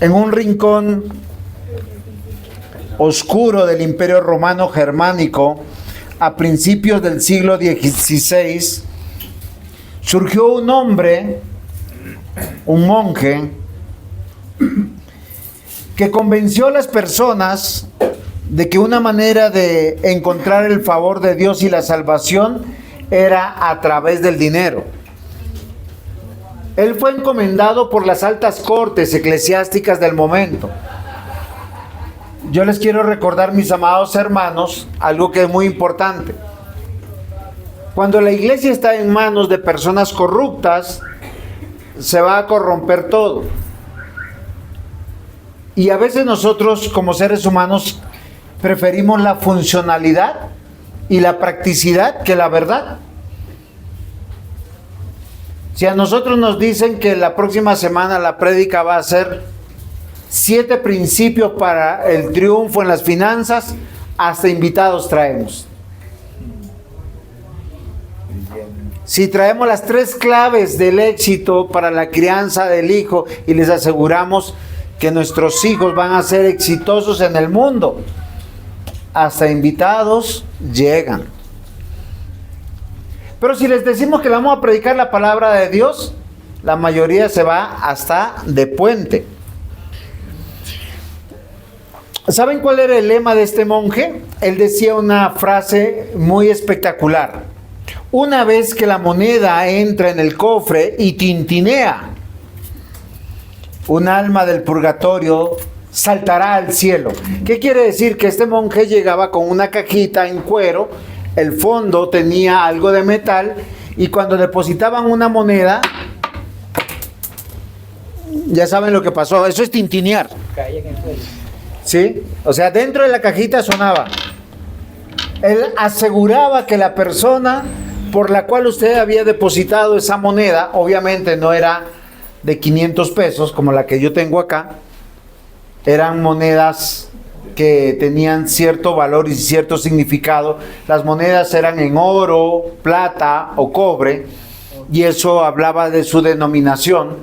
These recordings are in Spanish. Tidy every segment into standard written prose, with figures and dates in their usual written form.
en un rincón oscuro del Imperio Romano Germánico, a principios del siglo XVI, surgió un hombre, un monje, que convenció a las personas de que una manera de encontrar el favor de Dios y la salvación era a través del dinero. Él fue encomendado por las altas cortes eclesiásticas del momento. Yo les quiero recordar, mis amados hermanos, algo que es muy importante. Cuando la iglesia está en manos de personas corruptas, se va a corromper todo. Y a veces nosotros, como seres humanos, preferimos la funcionalidad y la practicidad que la verdad. Si a nosotros nos dicen que la próxima semana la prédica va a ser 7 principios para el triunfo en las finanzas, hasta invitados traemos. Si traemos las 3 claves del éxito para la crianza del hijo y les aseguramos que nuestros hijos van a ser exitosos en el mundo, hasta invitados llegan. Pero si les decimos que vamos a predicar la palabra de Dios, la mayoría se va hasta de puente. ¿Saben cuál era el lema de este monje? Él decía una frase muy espectacular: una vez que la moneda entra en el cofre y tintinea, un alma del purgatorio saltará al cielo. ¿Qué quiere decir? Que este monje llegaba con una cajita en cuero, el fondo tenía algo de metal, y cuando depositaban una moneda, ya saben lo que pasó, eso es tintinear. Caía en el suelo. ¿Sí? O sea, dentro de la cajita sonaba. Él aseguraba que la persona por la cual usted había depositado esa moneda, obviamente no era de 500 pesos como la que yo tengo acá, eran monedas que tenían cierto valor y cierto significado. Las monedas eran en oro, plata o cobre, y eso hablaba de su denominación.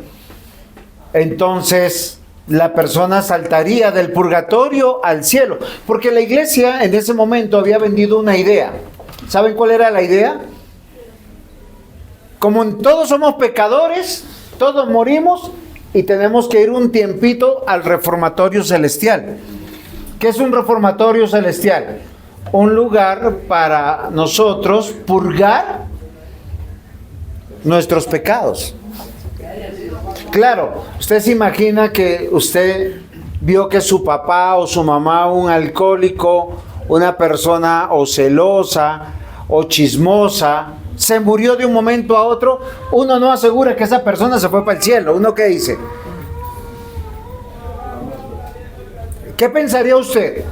Entonces la persona saltaría del purgatorio al cielo, porque la iglesia en ese momento había vendido una idea. ¿Saben cuál era la idea? Como todos somos pecadores, todos morimos y tenemos que ir un tiempito al reformatorio celestial. ¿Qué es un reformatorio celestial? Un lugar para nosotros purgar nuestros pecados. Claro, usted se imagina que usted vio que su papá o su mamá, un alcohólico, una persona o celosa o chismosa, se murió de un momento a otro. Uno no asegura que esa persona se fue para el cielo. ¿Uno qué dice? ¿Qué pensaría usted?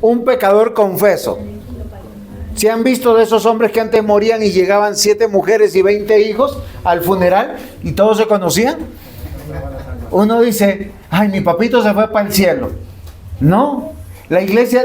Un pecador confeso. ¿Se han visto de esos hombres que antes morían y llegaban 7 mujeres y 20 hijos al funeral y todos se conocían? Uno dice, ay, mi papito se fue para el cielo. No, la iglesia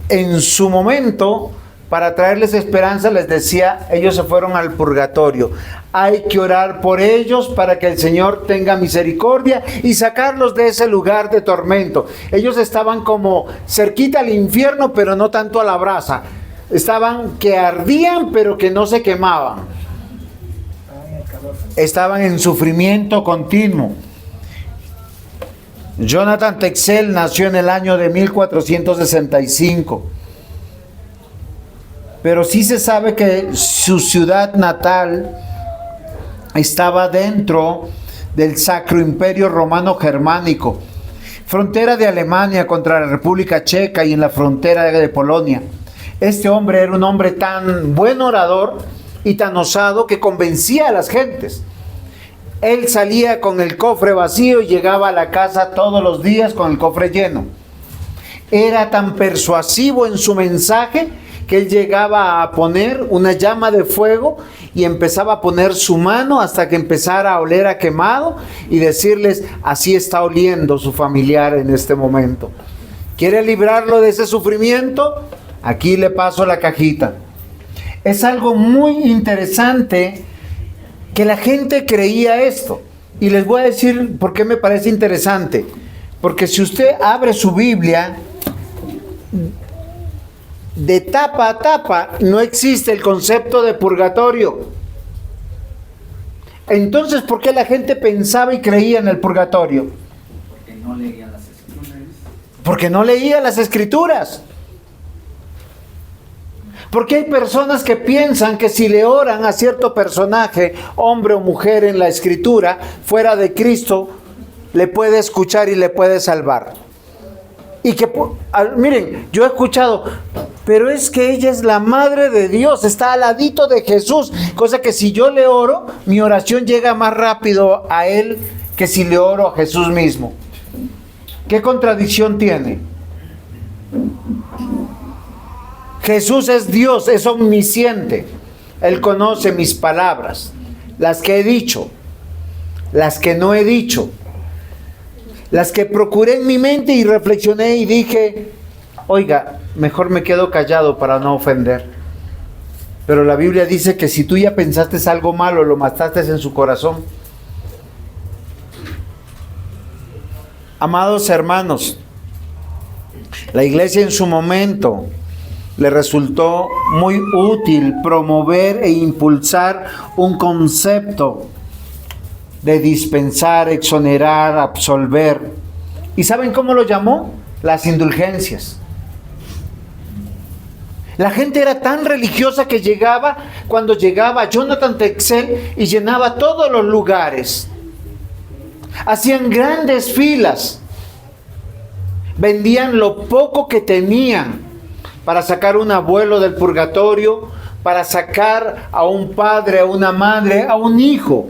en su momento, para traerles esperanza, les decía, ellos se fueron al purgatorio. Hay que orar por ellos para que el Señor tenga misericordia y sacarlos de ese lugar de tormento. Ellos estaban como cerquita al infierno, pero no tanto a la brasa. Estaban que ardían, pero que no se quemaban. Estaban en sufrimiento continuo. Jonathan Texel nació en el año de 1465. Pero sí se sabe que su ciudad natal estaba dentro del Sacro Imperio Romano Germánico, frontera de Alemania contra la República Checa y en la frontera de Polonia. Este hombre era un hombre tan buen orador y tan osado que convencía a las gentes. Él salía con el cofre vacío y llegaba a la casa todos los días con el cofre lleno. Era tan persuasivo en su mensaje que él llegaba a poner una llama de fuego y empezaba a poner su mano hasta que empezara a oler a quemado y decirles, así está oliendo su familiar en este momento. ¿Quiere librarlo de ese sufrimiento? Aquí le paso la cajita. Es algo muy interesante que la gente creía esto. Y les voy a decir por qué me parece interesante. Porque si usted abre su Biblia, de tapa a tapa no existe el concepto de purgatorio. Entonces, ¿por qué la gente pensaba y creía en el purgatorio? Porque no leía las escrituras. Porque no leía las escrituras. Porque hay personas que piensan que si le oran a cierto personaje, hombre o mujer en la escritura, fuera de Cristo, le puede escuchar y le puede salvar. Y que, miren, yo he escuchado, pero es que ella es la madre de Dios, está al ladito de Jesús, cosa que si yo le oro, mi oración llega más rápido a Él que si le oro a Jesús mismo. ¿Qué contradicción tiene? Jesús es Dios, es omnisciente. Él conoce mis palabras, las que he dicho, las que no he dicho, las que procuré en mi mente y reflexioné y dije, oiga, mejor me quedo callado para no ofender. Pero la Biblia dice que si tú ya pensaste algo malo, lo mataste en su corazón. Amados hermanos, la iglesia en su momento le resultó muy útil promover e impulsar un concepto de dispensar, exonerar, absolver. ¿Y saben cómo lo llamó? Las indulgencias. La gente era tan religiosa que cuando llegaba Jonathan Texel y llenaba todos los lugares. Hacían grandes filas. Vendían lo poco que tenían para sacar un abuelo del purgatorio, para sacar a un padre, a una madre, a un hijo.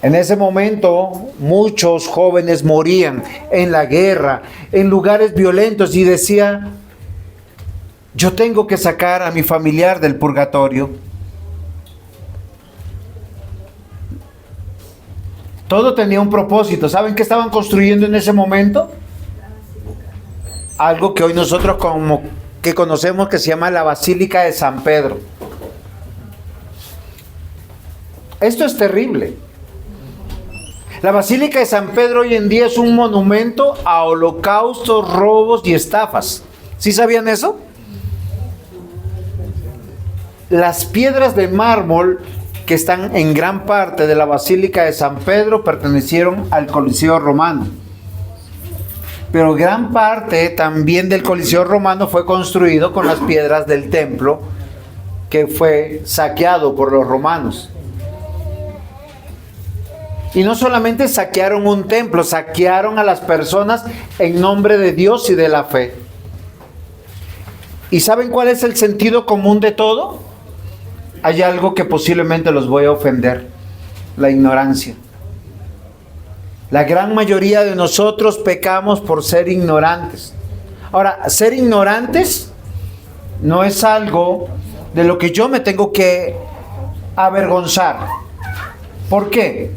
En ese momento muchos jóvenes morían en la guerra, en lugares violentos, y decía, yo tengo que sacar a mi familiar del purgatorio. Todo tenía un propósito. ¿Saben qué estaban construyendo en ese momento? Algo que hoy nosotros que conocemos que se llama la Basílica de San Pedro. Esto es terrible. La Basílica de San Pedro hoy en día es un monumento a holocaustos, robos y estafas. ¿Sí sabían eso? Las piedras de mármol que están en gran parte de la Basílica de San Pedro pertenecieron al Coliseo Romano. Pero gran parte también del Coliseo Romano fue construido con las piedras del templo que fue saqueado por los romanos. Y no solamente saquearon un templo, saquearon a las personas en nombre de Dios y de la fe. ¿Y saben cuál es el sentido común de todo? Hay algo que posiblemente los voy a ofender: la ignorancia. La gran mayoría de nosotros pecamos por ser ignorantes. Ahora, ser ignorantes no es algo de lo que yo me tengo que avergonzar. ¿Por qué?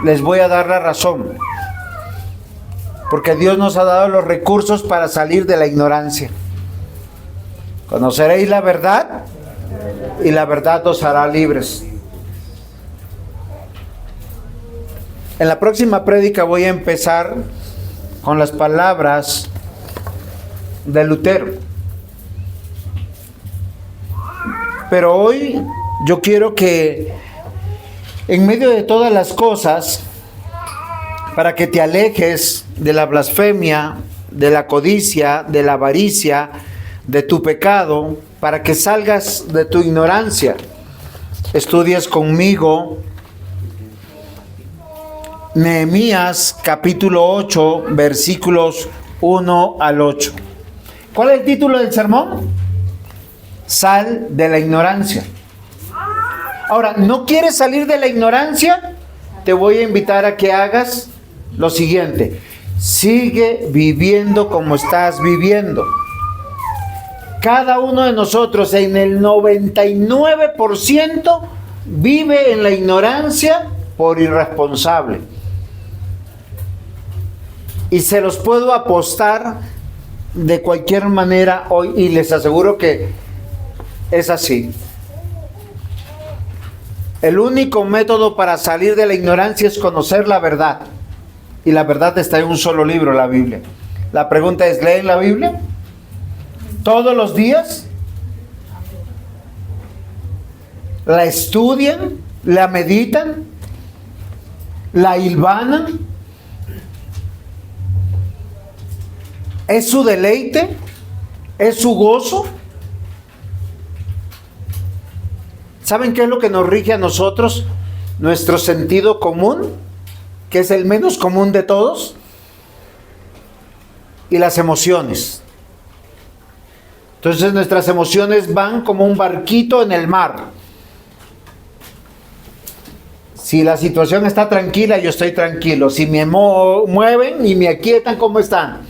Les voy a dar la razón. Porque Dios nos ha dado los recursos para salir de la ignorancia. Conoceréis la verdad y la verdad os hará libres. En la próxima prédica voy a empezar con las palabras de Lutero. Pero hoy yo quiero que en medio de todas las cosas, para que te alejes de la blasfemia, de la codicia, de la avaricia, de tu pecado, para que salgas de tu ignorancia, estudies conmigo Nehemías capítulo 8, versículos 1 al 8. ¿Cuál es el título del sermón? Sal de la ignorancia. Ahora, ¿no quieres salir de la ignorancia? Te voy a invitar a que hagas lo siguiente: sigue viviendo como estás viviendo. Cada uno de nosotros, en el 99%, vive en la ignorancia por irresponsable. Y se los puedo apostar de cualquier manera hoy, y les aseguro que es así. El único método para salir de la ignorancia es conocer la verdad. Y la verdad está en un solo libro, la Biblia. La pregunta es, ¿leen la Biblia todos los días? ¿La estudian? ¿La meditan? ¿La hilvanan? ¿Es su deleite? ¿Es su gozo? ¿Saben qué es lo que nos rige a nosotros? Nuestro sentido común, que es el menos común de todos, y las emociones. Entonces nuestras emociones van como un barquito en el mar. Si la situación está tranquila, yo estoy tranquilo. Si me mueven y me aquietan, ¿cómo están?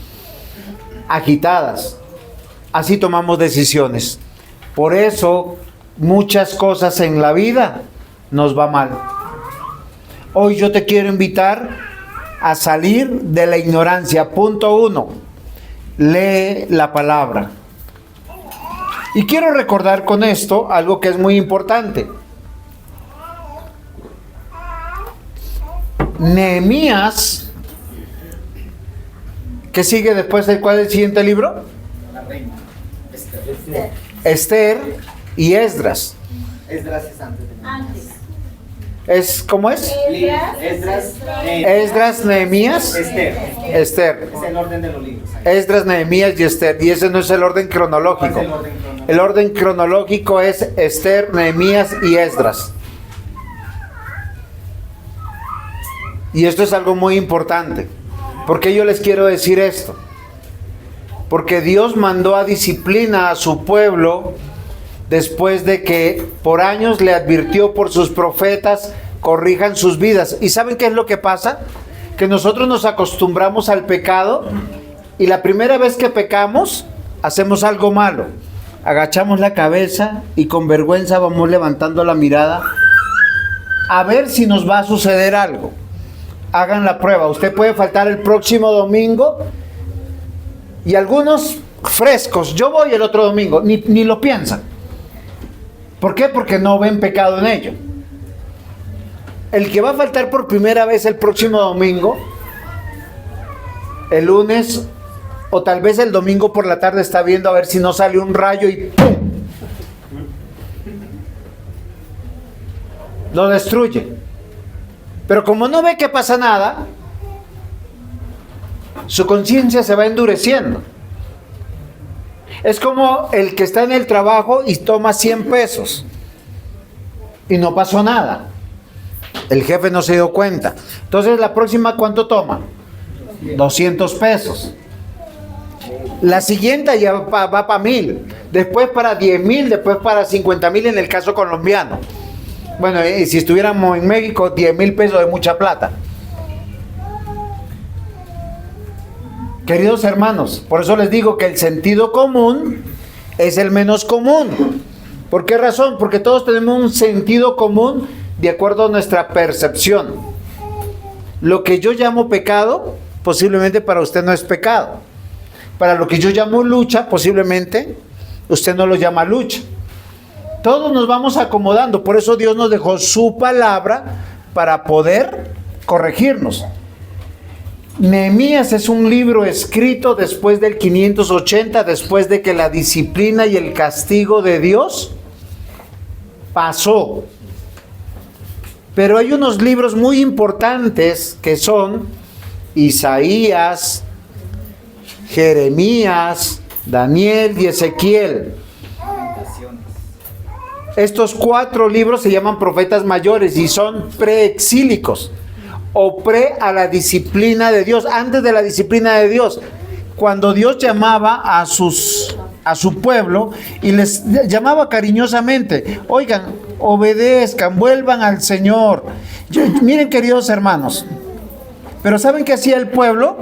Agitadas. Así tomamos decisiones. Por eso muchas cosas en la vida nos va mal. Hoy yo te quiero invitar a salir de la ignorancia. Punto 1. Lee la palabra. Y quiero recordar con esto algo que es muy importante. Nehemías, ¿qué sigue después del cuál es el siguiente libro? La reina. Esther y Esdras. Esdras es antes de ¿Cómo es? Esdras, Nehemías, Esther. Es el orden de los libros. Esdras, Nehemías y Esther. Y ese no es el orden cronológico. El orden cronológico es Esther, Nehemías y Esdras. Y esto es algo muy importante. ¿Por qué yo les quiero decir esto? Porque Dios mandó a disciplina a su pueblo después de que por años le advirtió por sus profetas, corrijan sus vidas. ¿Y saben qué es lo que pasa? Que nosotros nos acostumbramos al pecado y la primera vez que pecamos, hacemos algo malo. Agachamos la cabeza y con vergüenza vamos levantando la mirada a ver si nos va a suceder algo. Hagan la prueba. Usted puede faltar el próximo domingo y algunos frescos. Yo voy el otro domingo, ni lo piensan. ¿Por qué? Porque no ven pecado en ello. El que va a faltar por primera vez el próximo domingo, el lunes o tal vez el domingo por la tarde está viendo a ver si no sale un rayo y ¡pum! Lo destruye. Pero como no ve que pasa nada, su conciencia se va endureciendo. Es como el que está en el trabajo y toma 100 pesos y no pasó nada. El jefe no se dio cuenta. Entonces la próxima, ¿cuánto toma? 200 pesos. La siguiente ya va para 1000, después para 10,000, después para 50,000 en el caso colombiano. Bueno, si estuviéramos en México, 10,000 pesos es mucha plata. Queridos hermanos, por eso les digo que el sentido común es el menos común. ¿Por qué razón? Porque todos tenemos un sentido común de acuerdo a nuestra percepción. Lo que yo llamo pecado, posiblemente para usted no es pecado. Para lo que yo llamo lucha, posiblemente usted no lo llama lucha. Todos nos vamos acomodando, por eso Dios nos dejó su palabra para poder corregirnos. Nehemías es un libro escrito después del 580, después de que la disciplina y el castigo de Dios pasó. Pero hay unos libros muy importantes que son Isaías, Jeremías, Daniel y Ezequiel. Estos 4 libros se llaman profetas mayores y son preexílicos o pre a la disciplina de Dios, antes de la disciplina de Dios. Cuando Dios llamaba a su pueblo y les llamaba cariñosamente, oigan, obedezcan, vuelvan al Señor. Miren, queridos hermanos, pero ¿saben qué hacía el pueblo?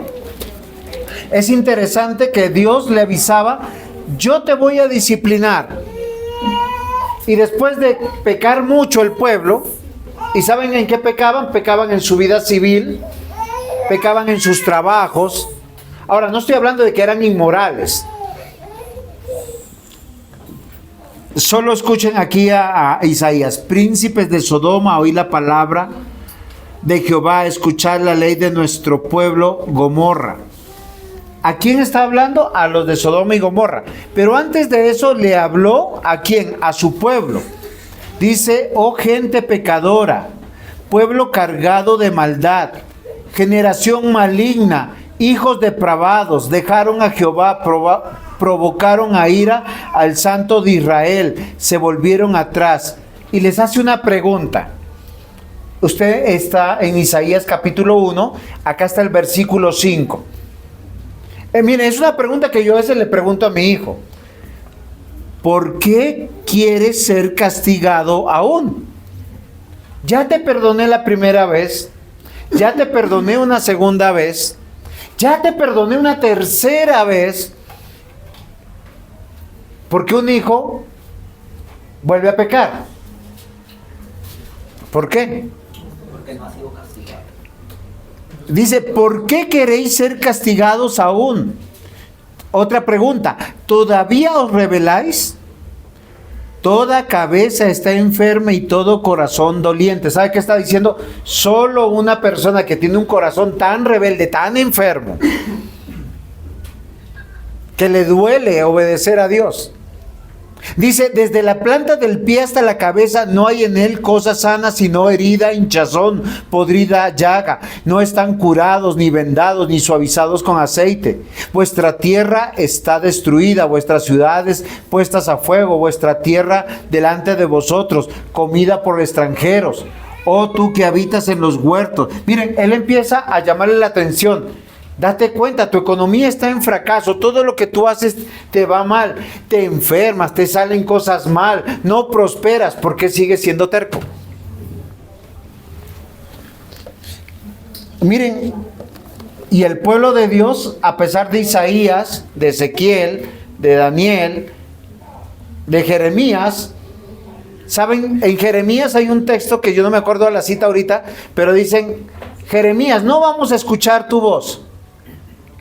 Es interesante que Dios le avisaba, yo te voy a disciplinar. Y después de pecar mucho el pueblo, ¿y saben en qué pecaban? Pecaban en su vida civil, pecaban en sus trabajos. Ahora, no estoy hablando de que eran inmorales. Solo escuchen aquí a Isaías: príncipes de Sodoma, oí la palabra de Jehová, escuchad la ley de nuestro pueblo Gomorra. ¿A quién está hablando? A los de Sodoma y Gomorra. Pero antes de eso le habló ¿a quién? A su pueblo. Dice, oh gente pecadora, pueblo cargado de maldad, generación maligna, hijos depravados, dejaron a Jehová, provocaron a ira al Santo de Israel, se volvieron atrás. Y les hace una pregunta. Usted está en Isaías capítulo 1, acá está el versículo 5. Mire, es una pregunta que yo a veces le pregunto a mi hijo. ¿Por qué quieres ser castigado aún? Ya te perdoné la primera vez, ya te perdoné una segunda vez, ya te perdoné una tercera vez. ¿Por qué un hijo vuelve a pecar? ¿Por qué? Porque no ha sido castigado. Dice, ¿por qué queréis ser castigados aún? Otra pregunta, ¿todavía os rebeláis? Toda cabeza está enferma y todo corazón doliente. ¿Sabe qué está diciendo? Solo una persona que tiene un corazón tan rebelde, tan enfermo, que le duele obedecer a Dios. Dice, desde la planta del pie hasta la cabeza no hay en él cosa sana, sino herida, hinchazón, podrida llaga. No están curados, ni vendados, ni suavizados con aceite. Vuestra tierra está destruida, vuestras ciudades puestas a fuego, vuestra tierra delante de vosotros, comida por extranjeros. Oh tú que habitas en los huertos. Miren, él empieza a llamarle la atención. Date cuenta, tu economía está en fracaso, todo lo que tú haces te va mal, te enfermas, te salen cosas mal, no prosperas, porque sigues siendo terco. Miren, y el pueblo de Dios, a pesar de Isaías, de Ezequiel, de Daniel, de Jeremías, ¿saben? En Jeremías hay un texto que yo no me acuerdo de la cita ahorita, pero dicen, Jeremías, no vamos a escuchar tu voz.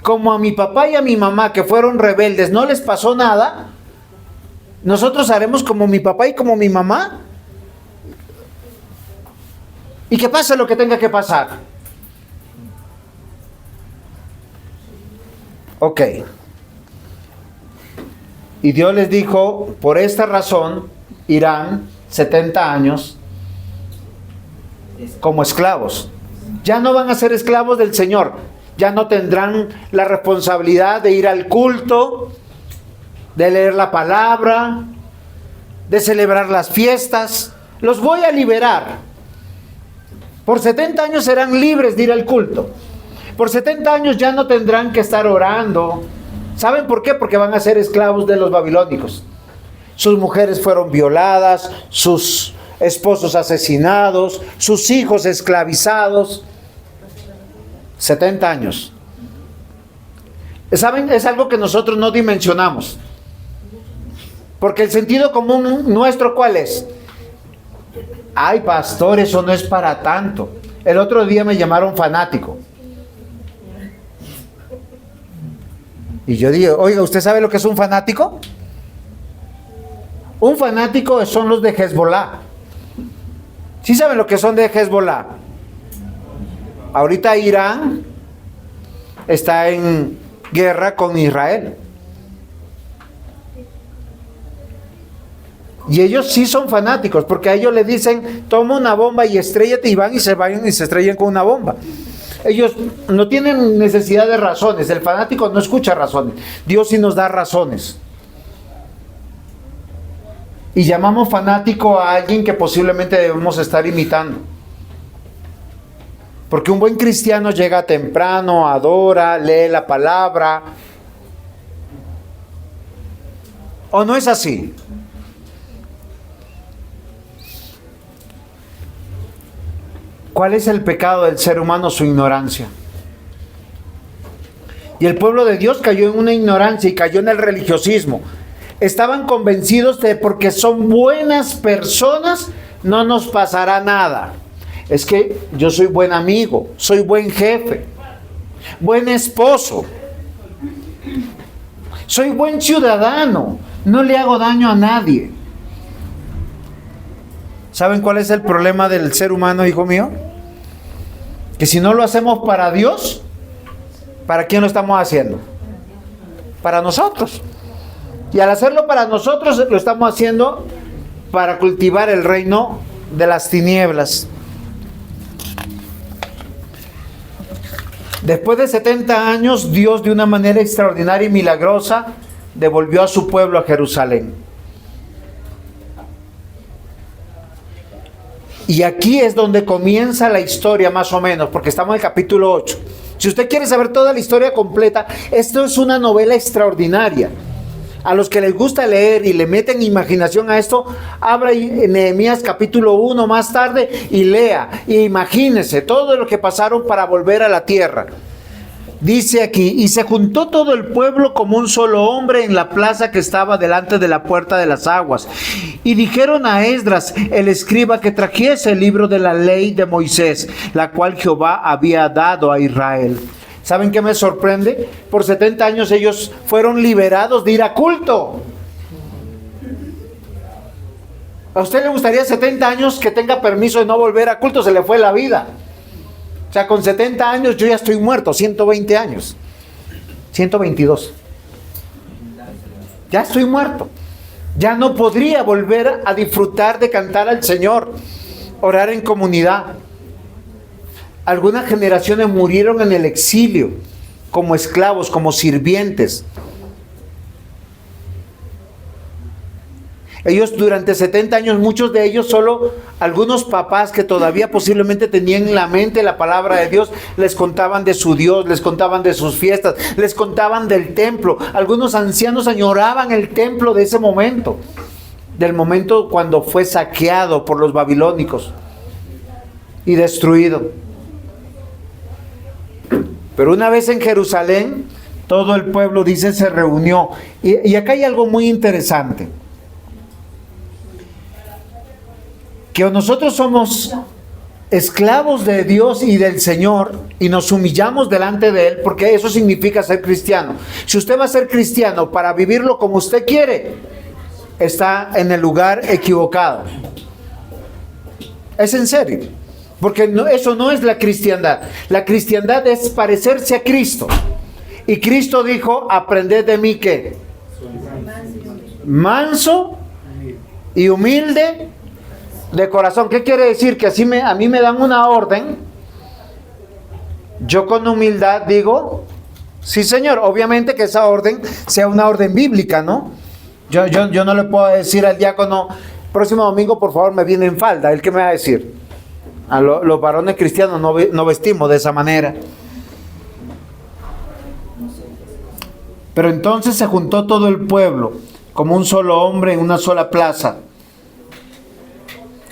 Como a mi papá y a mi mamá que fueron rebeldes, no les pasó nada, nosotros haremos como mi papá y como mi mamá. Y que pase lo que tenga que pasar. Ok. Y Dios les dijo, por esta razón irán 70 años como esclavos. Ya no van a ser esclavos del Señor. Ya no tendrán la responsabilidad de ir al culto, de leer la palabra, de celebrar las fiestas. Los voy a liberar. Por 70 años serán libres de ir al culto. Por 70 años ya no tendrán que estar orando. ¿Saben por qué? Porque van a ser esclavos de los babilónicos. Sus mujeres fueron violadas, sus esposos asesinados, sus hijos esclavizados. 70 años. ¿Saben? Es algo que nosotros no dimensionamos. Porque el sentido común nuestro, ¿cuál es? Ay, pastor, eso no es para tanto. El otro día me llamaron fanático. Y yo digo, oiga, ¿usted sabe lo que es un fanático? Un fanático son los de Hezbollah. ¿Sí saben lo que son de Hezbollah? Ahorita Irán está en guerra con Israel. Y ellos sí son fanáticos, porque a ellos le dicen, toma una bomba y estrellate, y van y se estrellan con una bomba. Ellos no tienen necesidad de razones. El fanático no escucha razones. Dios sí nos da razones. Y llamamos fanático a alguien que posiblemente debemos estar imitando. Porque un buen cristiano llega temprano, adora, lee la palabra. ¿O no es así? ¿Cuál es el pecado del ser humano? Su ignorancia. Y el pueblo de Dios cayó en una ignorancia y cayó en el religiosismo. Estaban convencidos de porque son buenas personas no nos pasará nada. Es que yo soy buen amigo, soy buen jefe, buen esposo, soy buen ciudadano, no le hago daño a nadie. ¿Saben cuál es el problema del ser humano, hijo mío? Que si no lo hacemos para Dios, ¿para quién lo estamos haciendo? Para nosotros. Y al hacerlo para nosotros, lo estamos haciendo para cultivar el reino de las tinieblas. Después de 70 años, Dios de una manera extraordinaria y milagrosa devolvió a su pueblo a Jerusalén. Y aquí es donde comienza la historia más o menos, porque estamos en el capítulo 8. Si usted quiere saber toda la historia completa, esto es una novela extraordinaria. A los que les gusta leer y le meten imaginación a esto, abra Nehemías capítulo 1 más tarde y lea, e imagínese todo lo que pasaron para volver a la tierra. Dice aquí, y se juntó todo el pueblo como un solo hombre en la plaza que estaba delante de la puerta de las aguas. Y dijeron a Esdras, el escriba, que trajese el libro de la ley de Moisés, la cual Jehová había dado a Israel. ¿Saben qué me sorprende? Por 70 años ellos fueron liberados de ir a culto. ¿A usted le gustaría 70 años que tenga permiso de no volver a culto? Se le fue la vida. O sea, con 70 años yo ya estoy muerto, 120 años. 122. Ya estoy muerto. Ya no podría volver a disfrutar de cantar al Señor, orar en comunidad. Algunas generaciones murieron en el exilio, como esclavos, como sirvientes. Ellos durante 70 años, muchos de ellos, solo algunos papás que todavía posiblemente tenían en la mente la palabra de Dios, les contaban de su Dios, les contaban de sus fiestas, les contaban del templo. Algunos ancianos añoraban el templo de ese momento, del momento cuando fue saqueado por los babilónicos y destruido. Pero una vez en Jerusalén, todo el pueblo, dice, se reunió. Y acá hay algo muy interesante. Que nosotros somos esclavos de Dios y del Señor y nos humillamos delante de Él, porque eso significa ser cristiano. Si usted va a ser cristiano para vivirlo como usted quiere, está en el lugar equivocado. Es en serio, porque eso no es la cristiandad. La cristiandad es parecerse a Cristo. Y Cristo dijo, aprended de mí, ¿qué? Manso y humilde de corazón. ¿Qué quiere decir? Que así a mí me dan una orden, yo con humildad digo, sí Señor. Obviamente que esa orden sea una orden bíblica, ¿no? Yo no le puedo decir al diácono, próximo domingo por favor me viene en falda. ¿Él qué me va a decir? A los varones cristianos no vestimos de esa manera. Pero entonces se juntó todo el pueblo como un solo hombre en una sola plaza.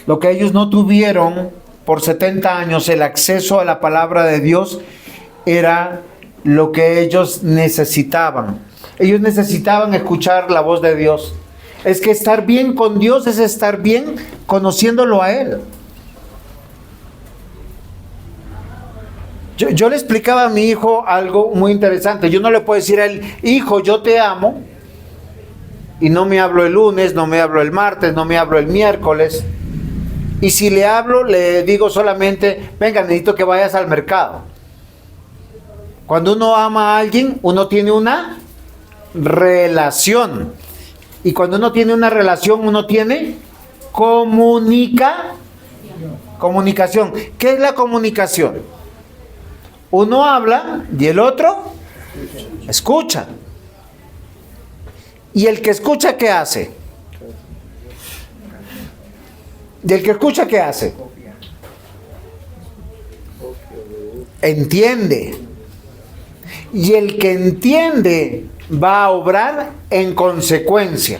Lo que ellos no tuvieron por 70 años, el acceso a la palabra de Dios, era lo que ellos necesitaban. Ellos necesitaban escuchar la voz de Dios. Es que estar bien con Dios es estar bien conociéndolo a Él. Yo le explicaba a mi hijo algo muy interesante. Yo no le puedo decir a él, hijo, yo te amo, y no me hablo el lunes, no me hablo el martes, no me hablo el miércoles. Y si le hablo, le digo solamente, venga, necesito que vayas al mercado. Cuando uno ama a alguien, uno tiene una relación. Y cuando uno tiene una relación, uno tiene comunicación. ¿Qué es la comunicación? Uno habla y el otro escucha. ¿Y el que escucha qué hace? ¿Y el que escucha qué hace? Entiende. Y el que entiende va a obrar en consecuencia.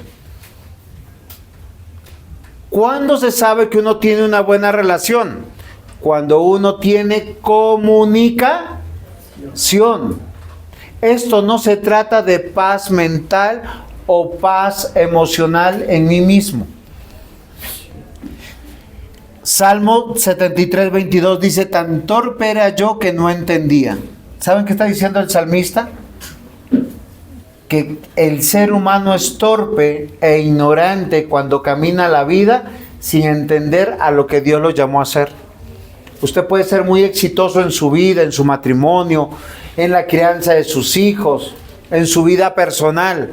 ¿Cuándo se sabe que uno tiene una buena relación? Cuando uno tiene comunicación. Esto no se trata de paz mental o paz emocional en mí mismo. Salmo 73, 22 dice, tan torpe era yo que no entendía. ¿Saben qué está diciendo el salmista? Que el ser humano es torpe e ignorante cuando camina la vida sin entender a lo que Dios lo llamó a hacer. Usted puede ser muy exitoso en su vida, en su matrimonio, en la crianza de sus hijos, en su vida personal.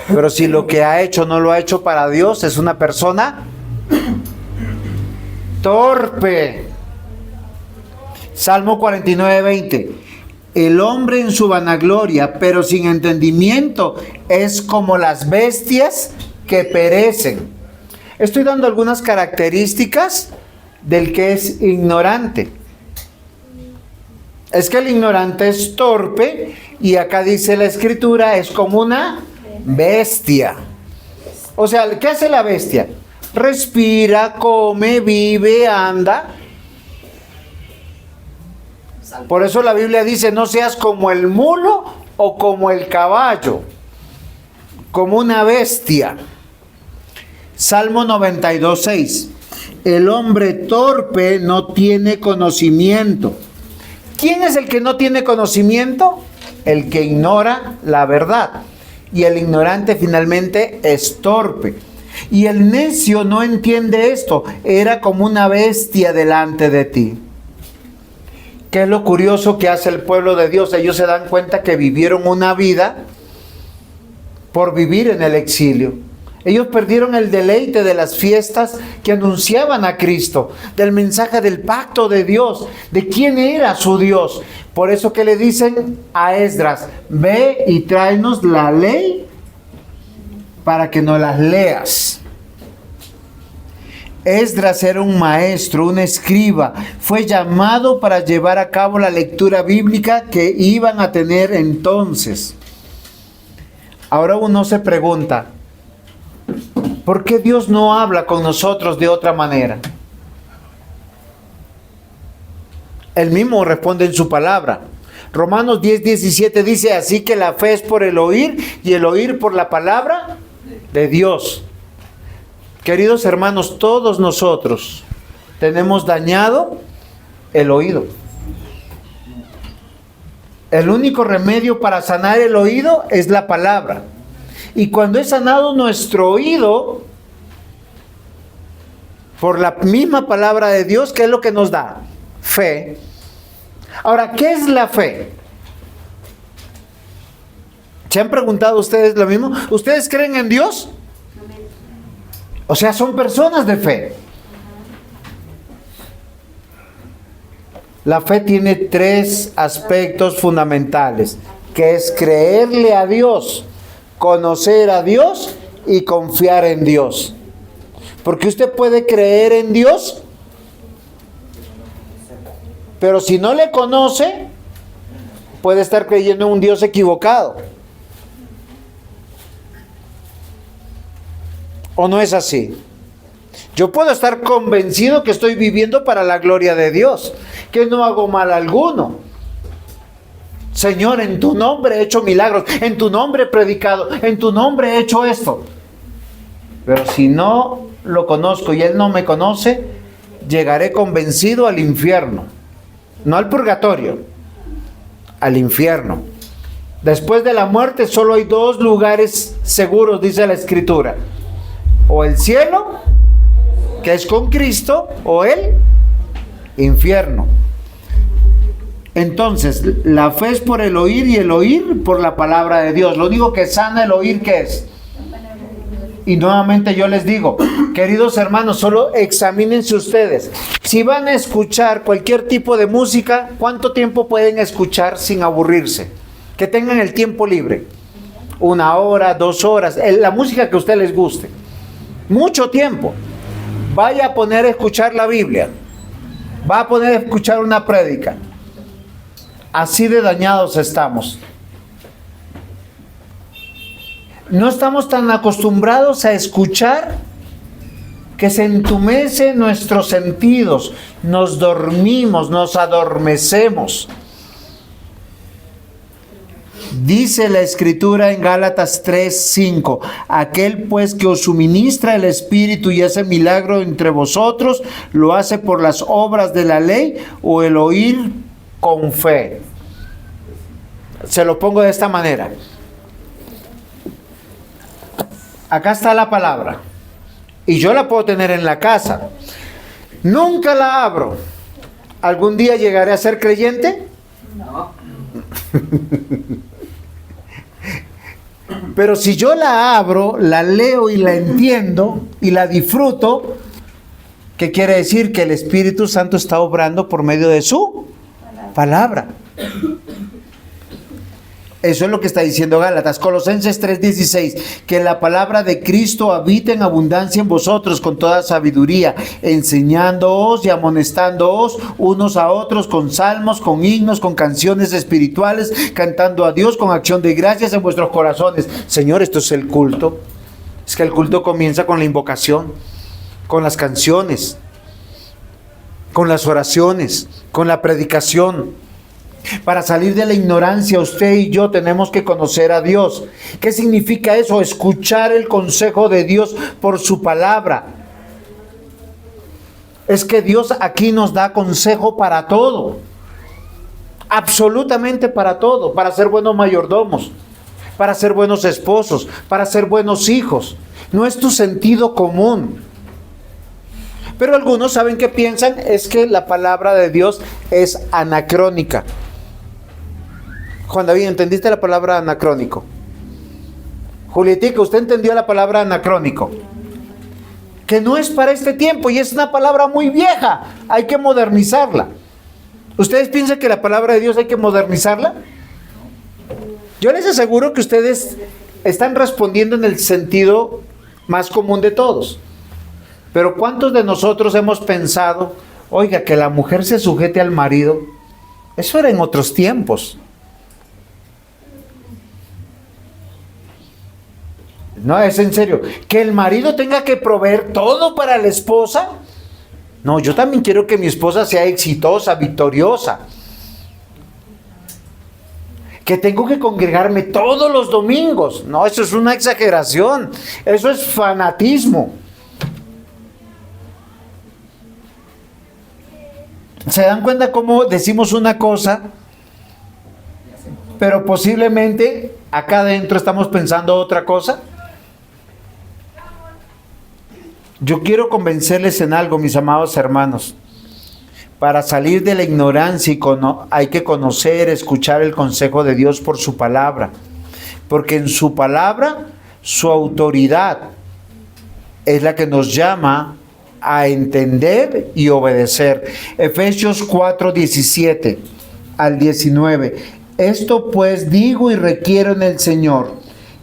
Pero si lo que ha hecho no lo ha hecho para Dios, es una persona torpe. Salmo 49:20. El hombre en su vanagloria, pero sin entendimiento, es como las bestias que perecen. Estoy dando algunas características del que es ignorante. Es que el ignorante es torpe, y acá dice la escritura, es como una bestia. O sea, ¿qué hace la bestia? Respira, come, vive, anda. Por eso la Biblia dice, no seas como el mulo o como el caballo, como una bestia. Salmo 92:6. El hombre torpe no tiene conocimiento. ¿Quién es el que no tiene conocimiento? El que ignora la verdad. Y el ignorante finalmente es torpe. Y el necio no entiende esto. Era como una bestia delante de ti. ¿Qué es lo curioso que hace el pueblo de Dios? Ellos se dan cuenta que vivieron una vida por vivir en el exilio. Ellos perdieron el deleite de las fiestas que anunciaban a Cristo, del mensaje del pacto de Dios, de quién era su Dios. Por eso que le dicen a Esdras, ve y tráenos la ley para que nos las leas. Esdras era un maestro, un escriba. Fue llamado para llevar a cabo la lectura bíblica que iban a tener entonces. Ahora uno se pregunta, ¿por qué Dios no habla con nosotros de otra manera? Él mismo responde en su palabra. Romanos 10:17 dice, así que la fe es por el oír y el oír por la palabra de Dios. Queridos hermanos, todos nosotros tenemos dañado el oído. El único remedio para sanar el oído es la palabra. Y cuando es sanado nuestro oído por la misma palabra de Dios, ¿qué es lo que nos da? Fe. Ahora, ¿qué es la fe? ¿Se han preguntado ustedes lo mismo? ¿Ustedes creen en Dios? O sea, son personas de fe. La fe tiene 3 aspectos fundamentales, que es creerle a Dios, conocer a Dios y confiar en Dios. Porque usted puede creer en Dios, pero si no le conoce, puede estar creyendo en un Dios equivocado. ¿O no es así? Yo puedo estar convencido que estoy viviendo para la gloria de Dios, que no hago mal alguno. Señor, en tu nombre he hecho milagros, en tu nombre he predicado, en tu nombre he hecho esto. Pero si no lo conozco y Él no me conoce, llegaré convencido al infierno. No al purgatorio, al infierno. Después de la muerte solo hay 2 lugares seguros, dice la Escritura. O el cielo, que es con Cristo, o el infierno. Entonces, la fe es por el oír y el oír por la palabra de Dios. Lo único que sana el oír, ¿qué es? Y nuevamente yo les digo, queridos hermanos, solo examínense ustedes. Si van a escuchar cualquier tipo de música, ¿cuánto tiempo pueden escuchar sin aburrirse? Que tengan el tiempo libre. 1 hora, 2 horas, la música que a ustedes les guste. Mucho tiempo. Vaya a poner a escuchar la Biblia. Va a poner a escuchar una prédica. Así de dañados estamos. No estamos tan acostumbrados a escuchar que se entumecen nuestros sentidos. Nos dormimos, nos adormecemos. Dice la Escritura en Gálatas 3:5, aquel pues que os suministra el Espíritu y hace milagro entre vosotros, ¿lo hace por las obras de la ley o el oír con fe? Se lo pongo de esta manera. Acá está la palabra y yo la puedo tener en la casa. Nunca la abro ¿Algún día llegaré a ser creyente? No. Pero si yo la abro, la leo y la entiendo y la disfruto, ¿qué quiere decir? Que el Espíritu Santo está obrando por medio de su palabra. Eso es lo que está diciendo Gálatas. Colosenses 3:16, que la palabra de Cristo habite en abundancia en vosotros con toda sabiduría, enseñándoos y amonestándoos unos a otros con salmos, con himnos, con canciones espirituales, cantando a Dios con acción de gracias en vuestros corazones. Señor, esto es el culto. Es que el culto comienza con la invocación, con las canciones, con las oraciones, con la predicación. Para salir de la ignorancia, usted y yo tenemos que conocer a Dios. ¿Qué significa eso? Escuchar el consejo de Dios por su palabra. Es que Dios aquí nos da consejo para todo. Absolutamente para todo. Para ser buenos mayordomos, para ser buenos esposos, para ser buenos hijos. No es tu sentido común. Pero algunos saben que piensan es que la palabra de Dios es anacrónica. Juan David, ¿entendiste la palabra anacrónico? Julietica, ¿usted entendió la palabra anacrónico? Que no es para este tiempo y es una palabra muy vieja. Hay que modernizarla. ¿Ustedes piensan que la palabra de Dios hay que modernizarla? Yo les aseguro que ustedes están respondiendo en el sentido más común de todos. Pero ¿cuántos de nosotros hemos pensado, oiga, que la mujer se sujete al marido? Eso era en otros tiempos. No, es en serio. Que el marido tenga que proveer todo para la esposa. No, yo también quiero que mi esposa sea exitosa, victoriosa. Que tengo que congregarme todos los domingos. No, eso es una exageración. Eso es fanatismo. ¿Se dan cuenta cómo decimos una cosa, pero posiblemente acá adentro estamos pensando otra cosa? Yo quiero convencerles en algo, mis amados hermanos. Para salir de la ignorancia hay que conocer, escuchar el consejo de Dios por su palabra. Porque en su palabra, su autoridad es la que nos llama a entender y obedecer. Efesios 4:17 al 19. Esto pues digo y requiero en el Señor,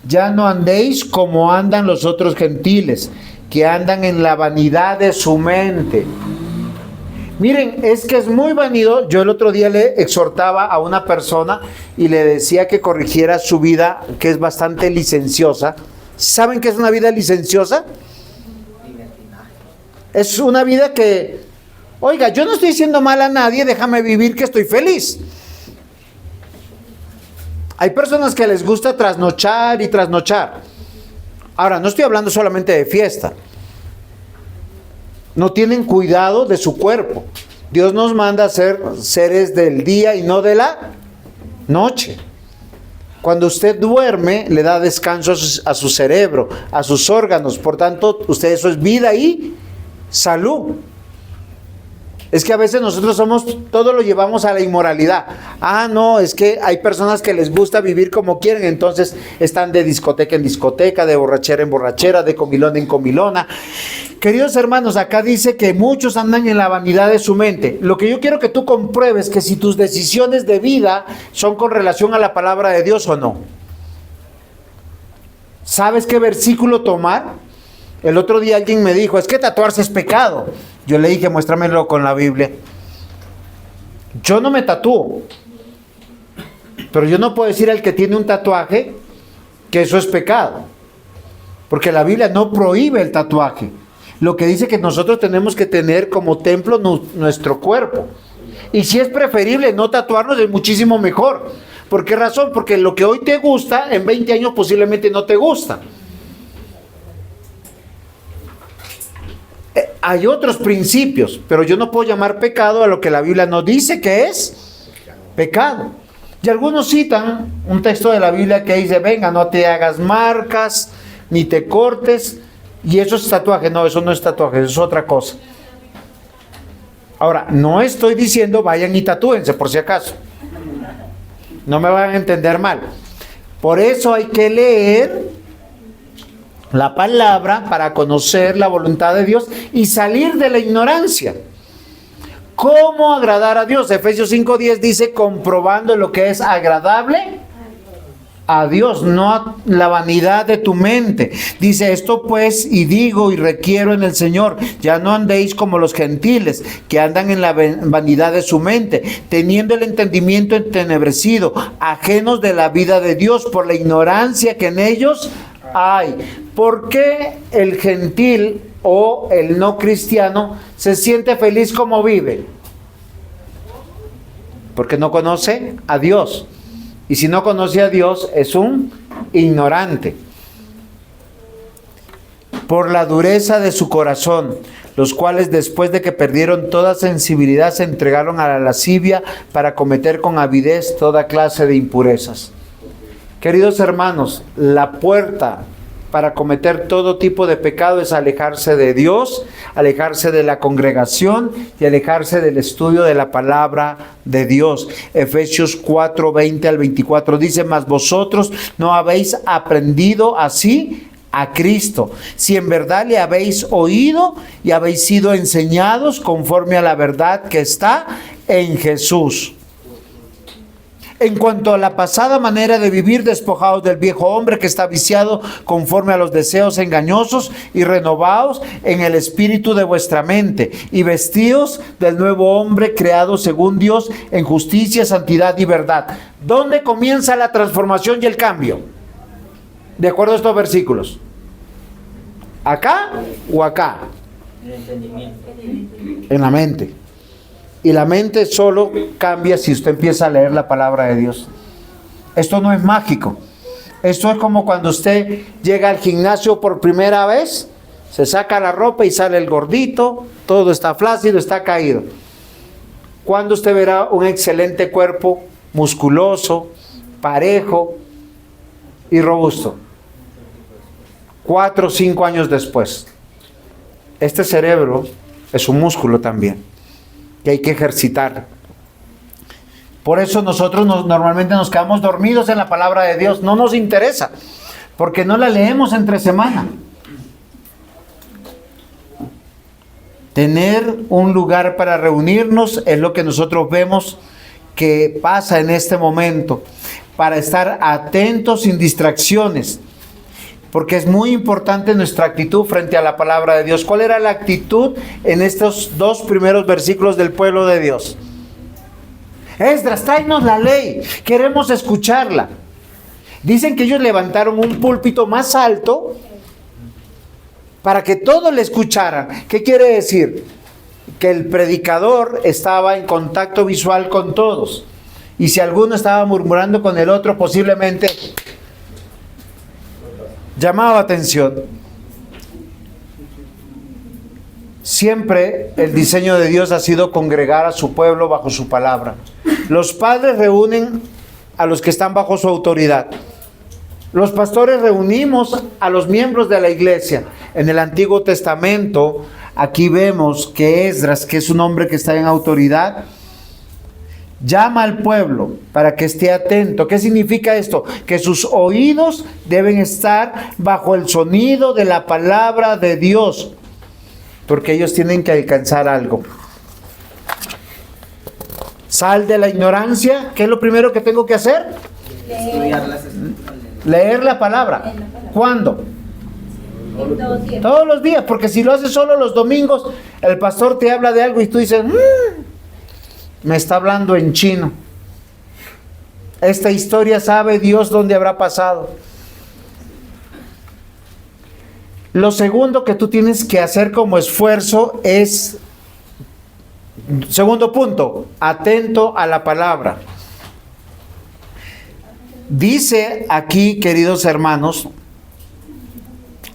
ya no andéis como andan los otros gentiles, que andan en la vanidad de su mente. Miren, es que es muy vanido. Yo el otro día le exhortaba a una persona y le decía que corrigiera su vida, que es bastante licenciosa. ¿Saben qué es una vida licenciosa? Es una vida que, oiga, yo no estoy diciendo mal a nadie, déjame vivir que estoy feliz. Hay personas que les gusta trasnochar y trasnochar. Ahora, no estoy hablando solamente de fiesta. No tienen cuidado de su cuerpo. Dios nos manda a ser seres del día y no de la noche. Cuando usted duerme, le da descanso a su cerebro, a sus órganos. Por tanto, eso es vida y salud. Es que a veces nosotros todo lo llevamos a la inmoralidad. Ah, no, es que hay personas que les gusta vivir como quieren, entonces están de discoteca en discoteca, de borrachera en borrachera, de comilona en comilona. Queridos hermanos, acá dice que muchos andan en la vanidad de su mente. Lo que yo quiero que tú compruebes que si tus decisiones de vida son con relación a la palabra de Dios o no. ¿Sabes qué versículo tomar? El otro día alguien me dijo, es que tatuarse es pecado. Yo le dije, muéstramelo con la Biblia. Yo no me tatúo, pero yo no puedo decir al que tiene un tatuaje que eso es pecado, porque la Biblia no prohíbe el tatuaje. Lo que dice que nosotros tenemos que tener como templo nuestro cuerpo. Y si es preferible no tatuarnos, es muchísimo mejor. ¿Por qué razón? Porque lo que hoy te gusta, en 20 años posiblemente no te gusta. Hay otros principios, pero yo no puedo llamar pecado a lo que la Biblia nos dice que es pecado. Y algunos citan un texto de la Biblia que dice, venga, no te hagas marcas, ni te cortes, y eso es tatuaje. No, eso no es tatuaje, eso es otra cosa. Ahora, no estoy diciendo vayan y tatúense por si acaso. No me van a entender mal. Por eso hay que leer la palabra para conocer la voluntad de Dios y salir de la ignorancia. ¿Cómo agradar a Dios? Efesios 5:10 dice, comprobando lo que es agradable a Dios, no a la vanidad de tu mente. Dice, esto pues, y digo y requiero en el Señor, ya no andéis como los gentiles, que andan en la vanidad de su mente, teniendo el entendimiento entenebrecido, ajenos de la vida de Dios, por la ignorancia que en ellos hay. ¿Por qué el gentil o el no cristiano se siente feliz como vive? Porque no conoce a Dios. Y si no conoce a Dios, es un ignorante. Por la dureza de su corazón, los cuales después de que perdieron toda sensibilidad se entregaron a la lascivia para cometer con avidez toda clase de impurezas. Queridos hermanos, la puerta para cometer todo tipo de pecado es alejarse de Dios, alejarse de la congregación y alejarse del estudio de la palabra de Dios. Efesios 4:20 al 24 dice, mas vosotros no habéis aprendido así a Cristo, si en verdad le habéis oído y habéis sido enseñados conforme a la verdad que está en Jesús. En cuanto a la pasada manera de vivir, despojados del viejo hombre que está viciado conforme a los deseos engañosos y renovados en el espíritu de vuestra mente, y vestidos del nuevo hombre creado según Dios en justicia, santidad y verdad. ¿Dónde comienza la transformación y el cambio? De acuerdo a estos versículos. ¿Acá o acá? El entendimiento. En la mente. Y la mente solo cambia si usted empieza a leer la palabra de Dios. Esto no es mágico. Esto es como cuando usted llega al gimnasio por primera vez, se saca la ropa y sale el gordito, todo está flácido, está caído. ¿Cuándo usted verá un excelente cuerpo musculoso, parejo y robusto? 4 o 5 años después. Este cerebro es un músculo también, que hay que ejercitar. Por eso nosotros normalmente nos quedamos dormidos en la palabra de Dios. No nos interesa, porque no la leemos entre semana. Tener un lugar para reunirnos es lo que nosotros vemos que pasa en este momento, para estar atentos sin distracciones, porque es muy importante nuestra actitud frente a la palabra de Dios. ¿Cuál era la actitud en estos 2 primeros versículos del pueblo de Dios? Esdras, tráenos la ley, queremos escucharla. Dicen que ellos levantaron un púlpito más alto para que todos le escucharan. ¿Qué quiere decir? Que el predicador estaba en contacto visual con todos. Y si alguno estaba murmurando con el otro, posiblemente llamaba atención. Siempre el diseño de Dios ha sido congregar a su pueblo bajo su palabra. Los padres reúnen a los que están bajo su autoridad. Los pastores reunimos a los miembros de la iglesia. En el Antiguo Testamento, aquí vemos que Esdras, que es un hombre que está en autoridad, llama al pueblo para que esté atento. ¿Qué significa esto? Que sus oídos deben estar bajo el sonido de la palabra de Dios, porque ellos tienen que alcanzar algo. Sal de la ignorancia. ¿Qué es lo primero que tengo que hacer? Leer la palabra. ¿Cuándo? Todos los días, porque si lo haces solo los domingos, el pastor te habla de algo y tú dices, me está hablando en chino. Esta historia sabe Dios dónde habrá pasado. Lo segundo que tú tienes que hacer como esfuerzo es, segundo punto, atento a la palabra. Dice aquí, queridos hermanos,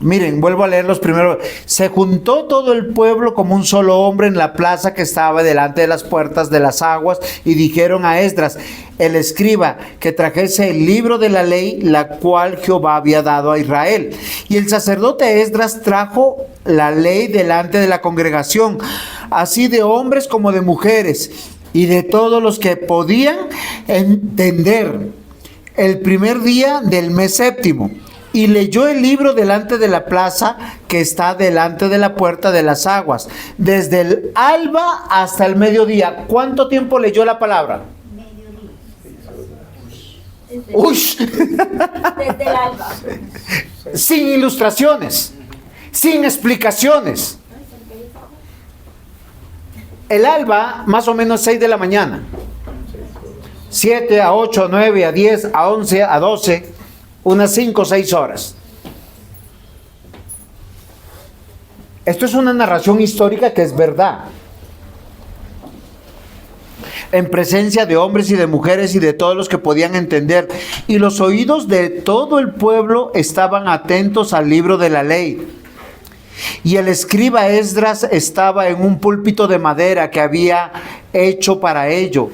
Miren, vuelvo a leer los primeros. Se juntó todo el pueblo como un solo hombre en la plaza que estaba delante de las puertas de las aguas y dijeron a Esdras, el escriba, que trajese el libro de la ley, la cual Jehová había dado a Israel. Y el sacerdote Esdras trajo la ley delante de la congregación, así de hombres como de mujeres, y de todos los que podían entender, el primer día del mes séptimo. Y leyó el libro delante de la plaza que está delante de la puerta de las aguas, desde el alba hasta el mediodía. ¿Cuánto tiempo leyó la palabra? ¡Uy! Desde el alba. Sin ilustraciones, sin explicaciones. El alba, más o menos 6 de la mañana. 7 a 8, a 9, a 10, a 11, a 12, unas 5 o 6 horas. Esto es una narración histórica que es verdad. En presencia de hombres y de mujeres y de todos los que podían entender. Y los oídos de todo el pueblo estaban atentos al libro de la ley. Y el escriba Esdras estaba en un púlpito de madera que había hecho para ello.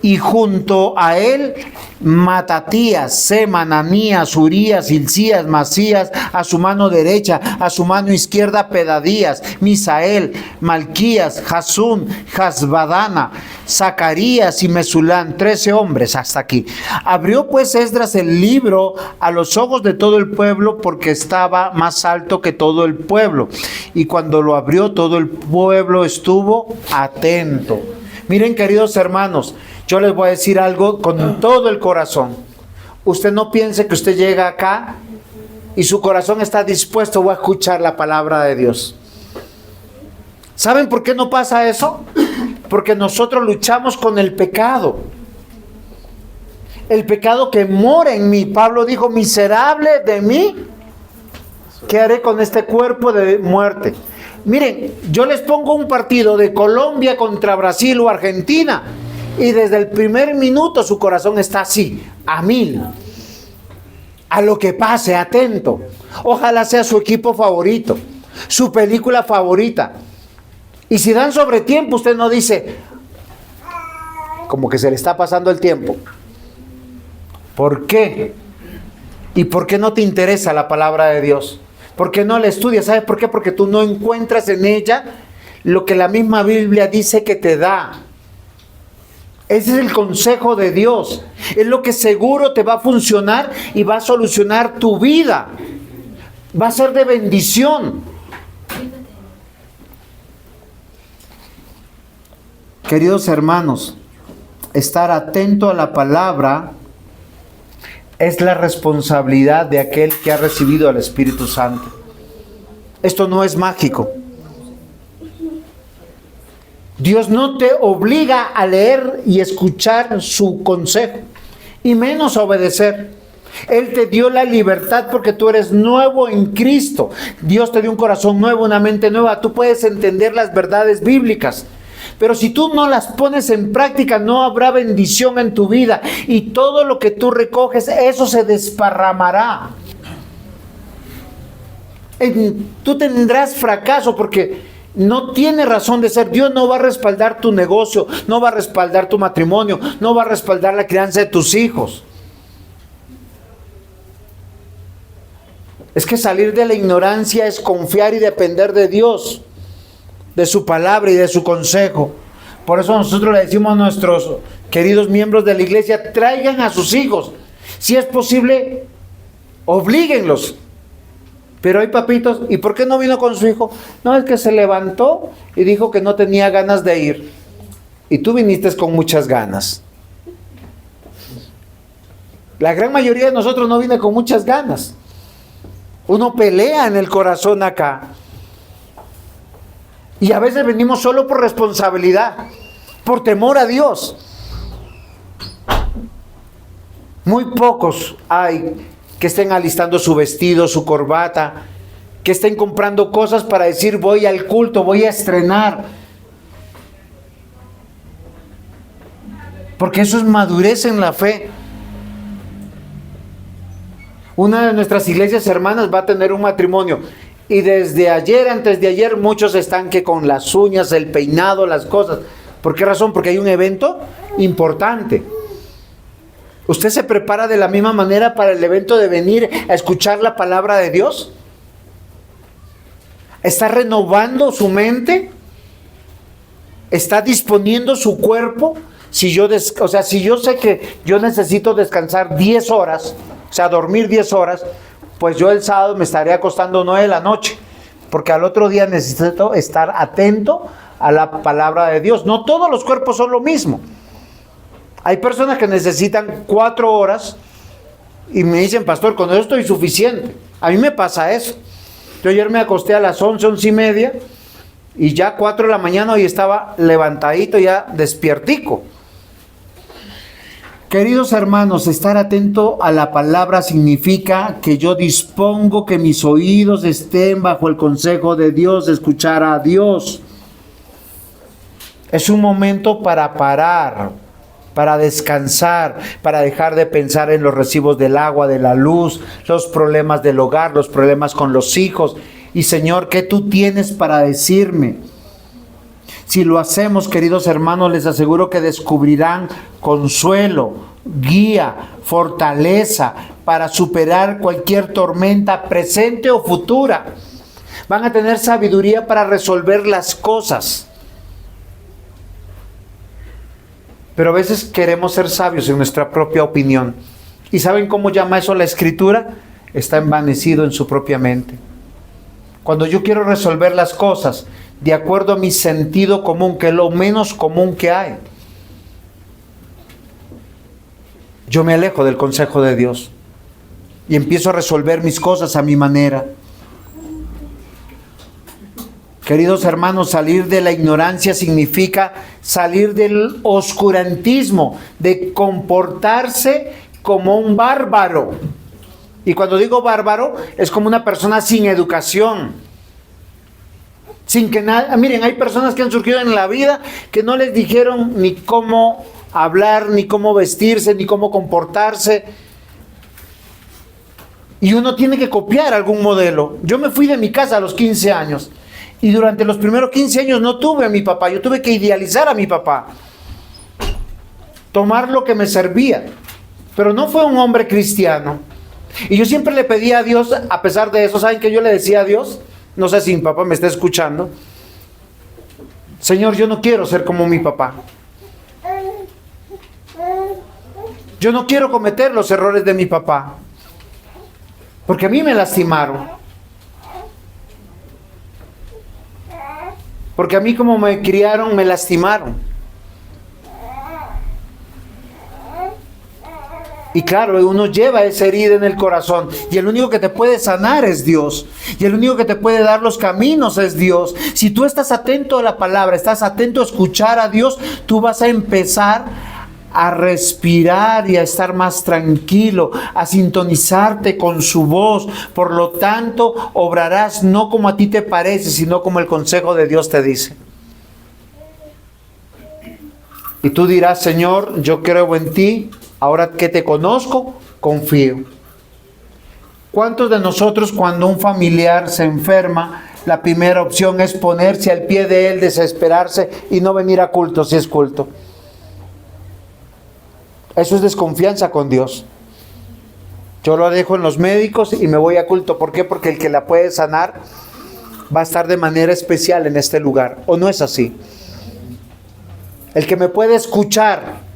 Y junto a él Matatías, Sema, Ananías, Urías, Hilcías, Masías, a su mano derecha, a su mano izquierda Pedadías, Misael, Malquías, Jasún, Jasbadana, Zacarías y Mesulán, 13 hombres hasta aquí. Abrió pues Esdras el libro a los ojos de todo el pueblo, porque estaba más alto que todo el pueblo. Y cuando lo abrió, todo el pueblo estuvo atento. Miren, queridos hermanos, yo les voy a decir algo con todo el corazón. Usted no piense que usted llega acá y su corazón está dispuesto a escuchar la palabra de Dios. ¿Saben por qué no pasa eso? Porque nosotros luchamos con el pecado. El pecado que mora en mí. Pablo dijo, miserable de mí, ¿qué haré con este cuerpo de muerte? Miren, yo les pongo un partido de Colombia contra Brasil o Argentina, y desde el primer minuto su corazón está así, a 1000. A lo que pase, atento. Ojalá sea su equipo favorito, su película favorita. Y si dan sobre tiempo, usted no dice, como que se le está pasando el tiempo. ¿Por qué? ¿Y por qué no te interesa la palabra de Dios? ¿Por qué no la estudias? ¿Sabes por qué? Porque tú no encuentras en ella lo que la misma Biblia dice que te da. Ese es el consejo de Dios. Es lo que seguro te va a funcionar y va a solucionar tu vida. Va a ser de bendición. Queridos hermanos, estar atento a la palabra es la responsabilidad de aquel que ha recibido al Espíritu Santo. Esto no es mágico. Dios no te obliga a leer y escuchar su consejo, y menos a obedecer. Él te dio la libertad porque tú eres nuevo en Cristo. Dios te dio un corazón nuevo, una mente nueva. Tú puedes entender las verdades bíblicas. Pero si tú no las pones en práctica, no habrá bendición en tu vida. Y todo lo que tú recoges, eso se desparramará. Tú tendrás fracaso porque no tiene razón de ser. Dios no va a respaldar tu negocio, no va a respaldar tu matrimonio, no va a respaldar la crianza de tus hijos. Es que salir de la ignorancia es confiar y depender de Dios, de su palabra y de su consejo. Por eso nosotros le decimos a nuestros queridos miembros de la iglesia, traigan a sus hijos. Si es posible, oblíguenlos. Pero hay papitos, ¿y por qué no vino con su hijo? No, es que se levantó y dijo que no tenía ganas de ir. Y tú viniste con muchas ganas. La gran mayoría de nosotros no viene con muchas ganas. Uno pelea en el corazón acá. Y a veces venimos solo por responsabilidad, por temor a Dios. Muy pocos hay que estén alistando su vestido, su corbata, que estén comprando cosas para decir voy al culto, voy a estrenar. Porque eso es madurez en la fe. Una de nuestras iglesias hermanas va a tener un matrimonio. Y desde ayer, antes de ayer, muchos están que con las uñas, el peinado, las cosas. ¿Por qué razón? Porque hay un evento importante. ¿Usted se prepara de la misma manera para el evento de venir a escuchar la palabra de Dios? ¿Está renovando su mente? ¿Está disponiendo su cuerpo? Si yo sé que yo necesito descansar 10 horas, o sea, dormir 10 horas, pues yo el sábado me estaré acostando 9 de la noche, porque al otro día necesito estar atento a la palabra de Dios. No todos los cuerpos son lo mismo. Hay personas que necesitan 4 horas y me dicen, pastor, con eso estoy suficiente. A mí me pasa eso. Yo ayer me acosté a las 11, 11:30 y ya 4 de la mañana hoy estaba levantadito, ya despiertico. Queridos hermanos, estar atento a la palabra significa que yo dispongo que mis oídos estén bajo el consejo de Dios, de escuchar a Dios. Es un momento para parar, para descansar, para dejar de pensar en los recibos del agua, de la luz, los problemas del hogar, los problemas con los hijos. Y Señor, ¿qué tú tienes para decirme? Si lo hacemos, queridos hermanos, les aseguro que descubrirán consuelo, guía, fortaleza para superar cualquier tormenta presente o futura. Van a tener sabiduría para resolver las cosas. Pero a veces queremos ser sabios en nuestra propia opinión. ¿Y saben cómo llama eso la Escritura? Está envanecido en su propia mente. Cuando yo quiero resolver las cosas de acuerdo a mi sentido común, que es lo menos común que hay, yo me alejo del consejo de Dios y empiezo a resolver mis cosas a mi manera. Queridos hermanos, salir de la ignorancia significa salir del oscurantismo, de comportarse como un bárbaro. Y cuando digo bárbaro, es como una persona sin educación. Sin que nada. Miren, hay personas que han surgido en la vida que no les dijeron ni cómo hablar, ni cómo vestirse, ni cómo comportarse. Y uno tiene que copiar algún modelo. Yo me fui de mi casa a los 15 años. Y durante los primeros 15 años no tuve a mi papá. Yo tuve que idealizar a mi papá. Tomar lo que me servía. Pero no fue un hombre cristiano. Y yo siempre le pedía a Dios, a pesar de eso, ¿saben qué yo le decía a Dios? No sé si mi papá me está escuchando. Señor, yo no quiero ser como mi papá. Yo no quiero cometer los errores de mi papá. Porque a mí me lastimaron. Porque a mí como me criaron, me lastimaron. Y claro, uno lleva esa herida en el corazón. Y el único que te puede sanar es Dios. Y el único que te puede dar los caminos es Dios. Si tú estás atento a la palabra, estás atento a escuchar a Dios, tú vas a empezar a respirar y a estar más tranquilo, a sintonizarte con su voz. Por lo tanto, obrarás no como a ti te parece, sino como el consejo de Dios te dice. Y tú dirás, Señor, yo creo en ti, ahora que te conozco, confío. ¿Cuántos de nosotros cuando un familiar se enferma, la primera opción es ponerse al pie de él, desesperarse y no venir a culto si es culto? Eso es desconfianza con Dios. Yo lo dejo en los médicos y me voy a culto. ¿Por qué? Porque el que la puede sanar va a estar de manera especial en este lugar. ¿O no es así? El que me puede escuchar.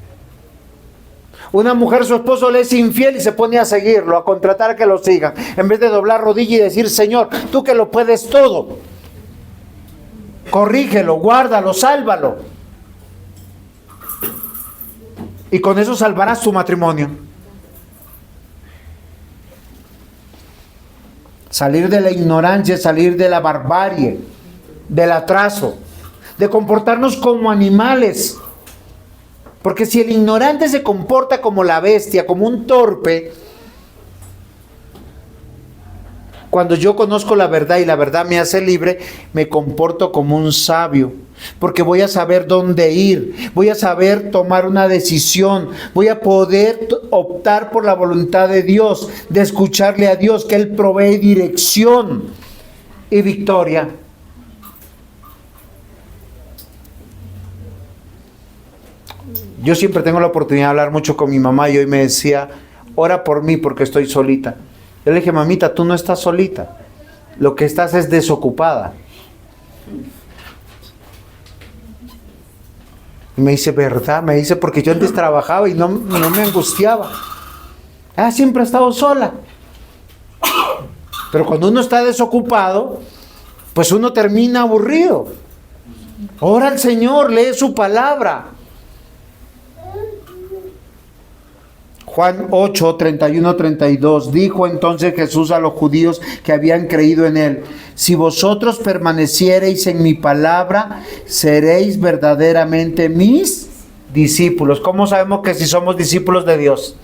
Una mujer, su esposo le es infiel y se pone a seguirlo, a contratar a que lo sigan. En vez de doblar rodilla y decir, Señor, tú que lo puedes todo. Corrígelo, guárdalo, sálvalo. Y con eso salvarás tu matrimonio. Salir de la ignorancia, salir de la barbarie, del atraso, de comportarnos como animales. Porque si el ignorante se comporta como la bestia, como un torpe, Cuando yo conozco la verdad y la verdad me hace libre, me comporto como un sabio, porque voy a saber dónde ir, voy a saber tomar una decisión, voy a poder optar por la voluntad de Dios, de escucharle a Dios, que Él provee dirección y victoria. Yo siempre tengo la oportunidad de hablar mucho con mi mamá y hoy me decía, ora por mí porque estoy solita. Yo le dije, mamita, tú no estás solita, lo que estás es desocupada. Y me dice, ¿verdad? Me dice, porque yo antes trabajaba y no me angustiaba. Siempre he estado sola. Pero cuando uno está desocupado, pues uno termina aburrido. Ora al Señor, lee su palabra. Juan 8, 31, 32, dijo entonces Jesús a los judíos que habían creído en Él, si vosotros permaneciereis en mi palabra, seréis verdaderamente mis discípulos. ¿Cómo sabemos que si somos discípulos de Dios?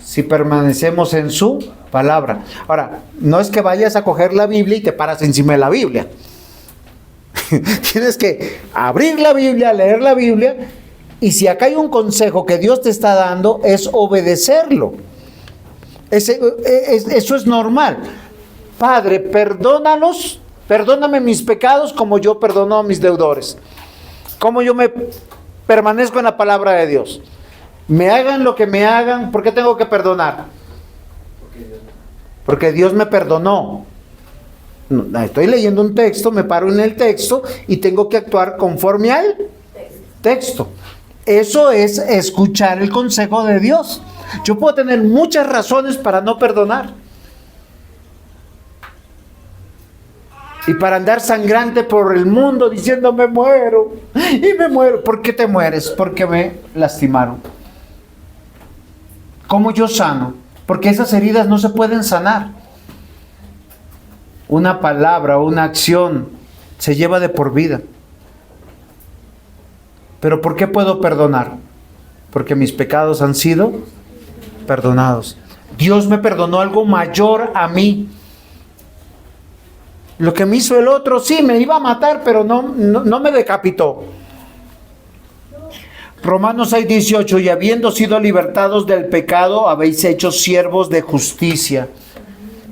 Si permanecemos en su palabra. Ahora, no es que vayas a coger la Biblia y te paras encima de la Biblia. Tienes que abrir la Biblia, leer la Biblia. Y si acá hay un consejo que Dios te está dando, es obedecerlo. Eso es normal. Padre, perdónanos, perdóname mis pecados como yo perdono a mis deudores. Como yo me permanezco en la palabra de Dios. Me hagan lo que me hagan, ¿por qué tengo que perdonar? Porque Dios me perdonó. Estoy leyendo un texto, me paro en el texto y tengo que actuar conforme al texto. Eso es escuchar el consejo de Dios. Yo puedo tener muchas razones para no perdonar. Y para andar sangrante por el mundo diciendo me muero y me muero. ¿Por qué te mueres? Porque me lastimaron. ¿Cómo yo sano? Porque esas heridas no se pueden sanar. Una palabra, una acción se lleva de por vida. ¿Pero por qué puedo perdonar? Porque mis pecados han sido perdonados. Dios me perdonó algo mayor a mí. Lo que me hizo el otro, sí, me iba a matar, pero no me decapitó. Romanos 6:18, y habiendo sido libertados del pecado, habéis hecho siervos de justicia.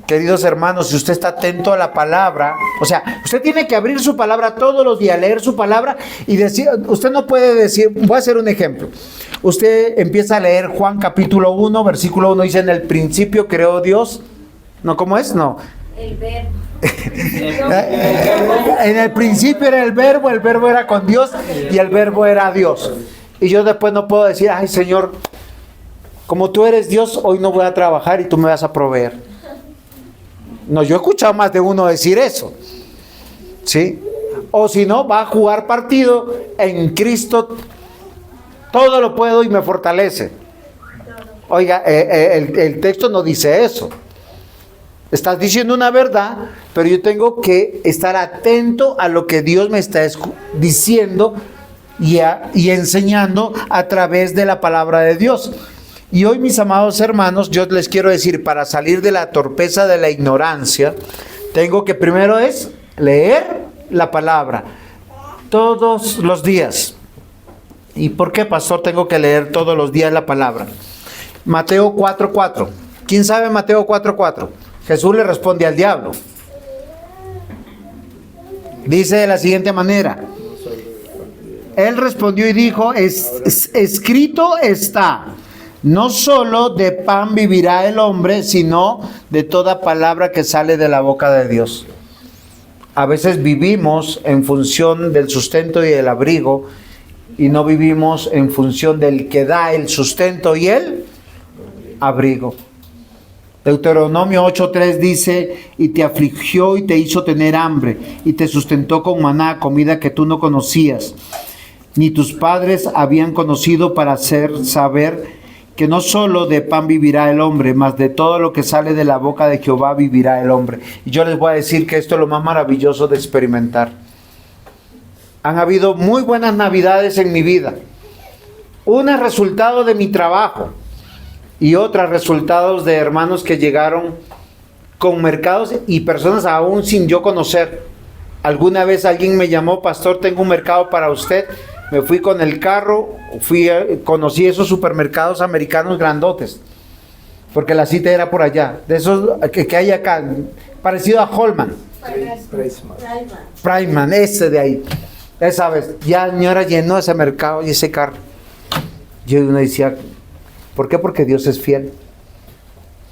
Queridos hermanos, si usted está atento a la palabra, o sea, usted tiene que abrir su palabra todos los días, leer su palabra y decir, usted no puede decir, voy a hacer un ejemplo. Usted empieza a leer Juan capítulo 1, versículo 1, dice, en el principio creó Dios. ¿No, cómo es? No. El verbo. En el principio era el verbo era con Dios y el verbo era Dios. Y yo después no puedo decir, ay Señor, como tú eres Dios, hoy no voy a trabajar y tú me vas a proveer. No, yo he escuchado más de uno decir eso, ¿sí? O si no, va a jugar partido en Cristo, todo lo puedo y me fortalece. Oiga, el texto no dice eso. Estás diciendo una verdad, pero yo tengo que estar atento a lo que Dios me está diciendo y enseñando a través de la palabra de Dios. Y hoy, mis amados hermanos, yo les quiero decir, para salir de la torpeza de la ignorancia, tengo que primero es leer la palabra todos los días. ¿Y por qué, pastor, tengo que leer todos los días la palabra? Mateo 4:4. ¿Quién sabe Mateo 4:4? Jesús le responde al diablo. Dice de la siguiente manera. Él respondió y dijo, escrito está, no solo de pan vivirá el hombre, sino de toda palabra que sale de la boca de Dios. A veces vivimos en función del sustento y el abrigo, y no vivimos en función del que da el sustento y el abrigo. Deuteronomio 8:3 dice, y te afligió y te hizo tener hambre, y te sustentó con maná, comida que tú no conocías, ni tus padres habían conocido, para hacer saber que no solo de pan vivirá el hombre, mas de todo lo que sale de la boca de Jehová vivirá el hombre. Y yo les voy a decir que esto es lo más maravilloso de experimentar. Han habido muy buenas navidades en mi vida. Una resultado de mi trabajo. y otras resultados de hermanos que llegaron con mercados y personas aún sin yo conocer. Alguna vez alguien me llamó: pastor, tengo un mercado para usted. Me fui con el carro, conocí esos supermercados americanos grandotes, porque la cita era por allá, de esos que hay acá, parecido a Holman. Priceman, ese de ahí. Esa vez, ya señora llenó ese mercado y ese carro. Yo uno decía, ¿por qué? Porque Dios es fiel.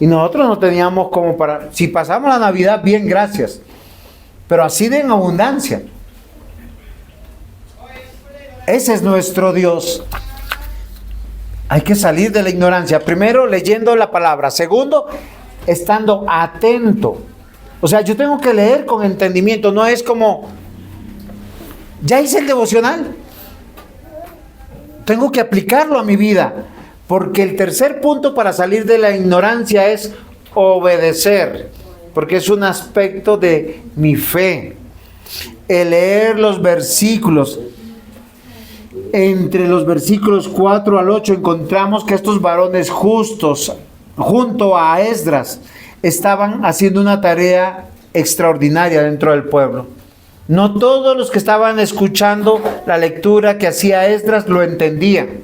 Y nosotros no teníamos como para, si pasamos la Navidad, bien, gracias, pero así de en abundancia. Ese es nuestro Dios. Hay que salir de la ignorancia. Primero, leyendo la palabra. Segundo, estando atento. O sea, yo tengo que leer con entendimiento. No es como, ya hice el devocional, tengo que aplicarlo a mi vida. Porque el tercer punto para salir de la ignorancia es obedecer. Porque es un aspecto de mi fe. El leer los versículos. Entre los versículos 4 al 8 encontramos que estos varones justos, junto a Esdras, estaban haciendo una tarea extraordinaria dentro del pueblo. No todos los que estaban escuchando la lectura que hacía Esdras lo entendían.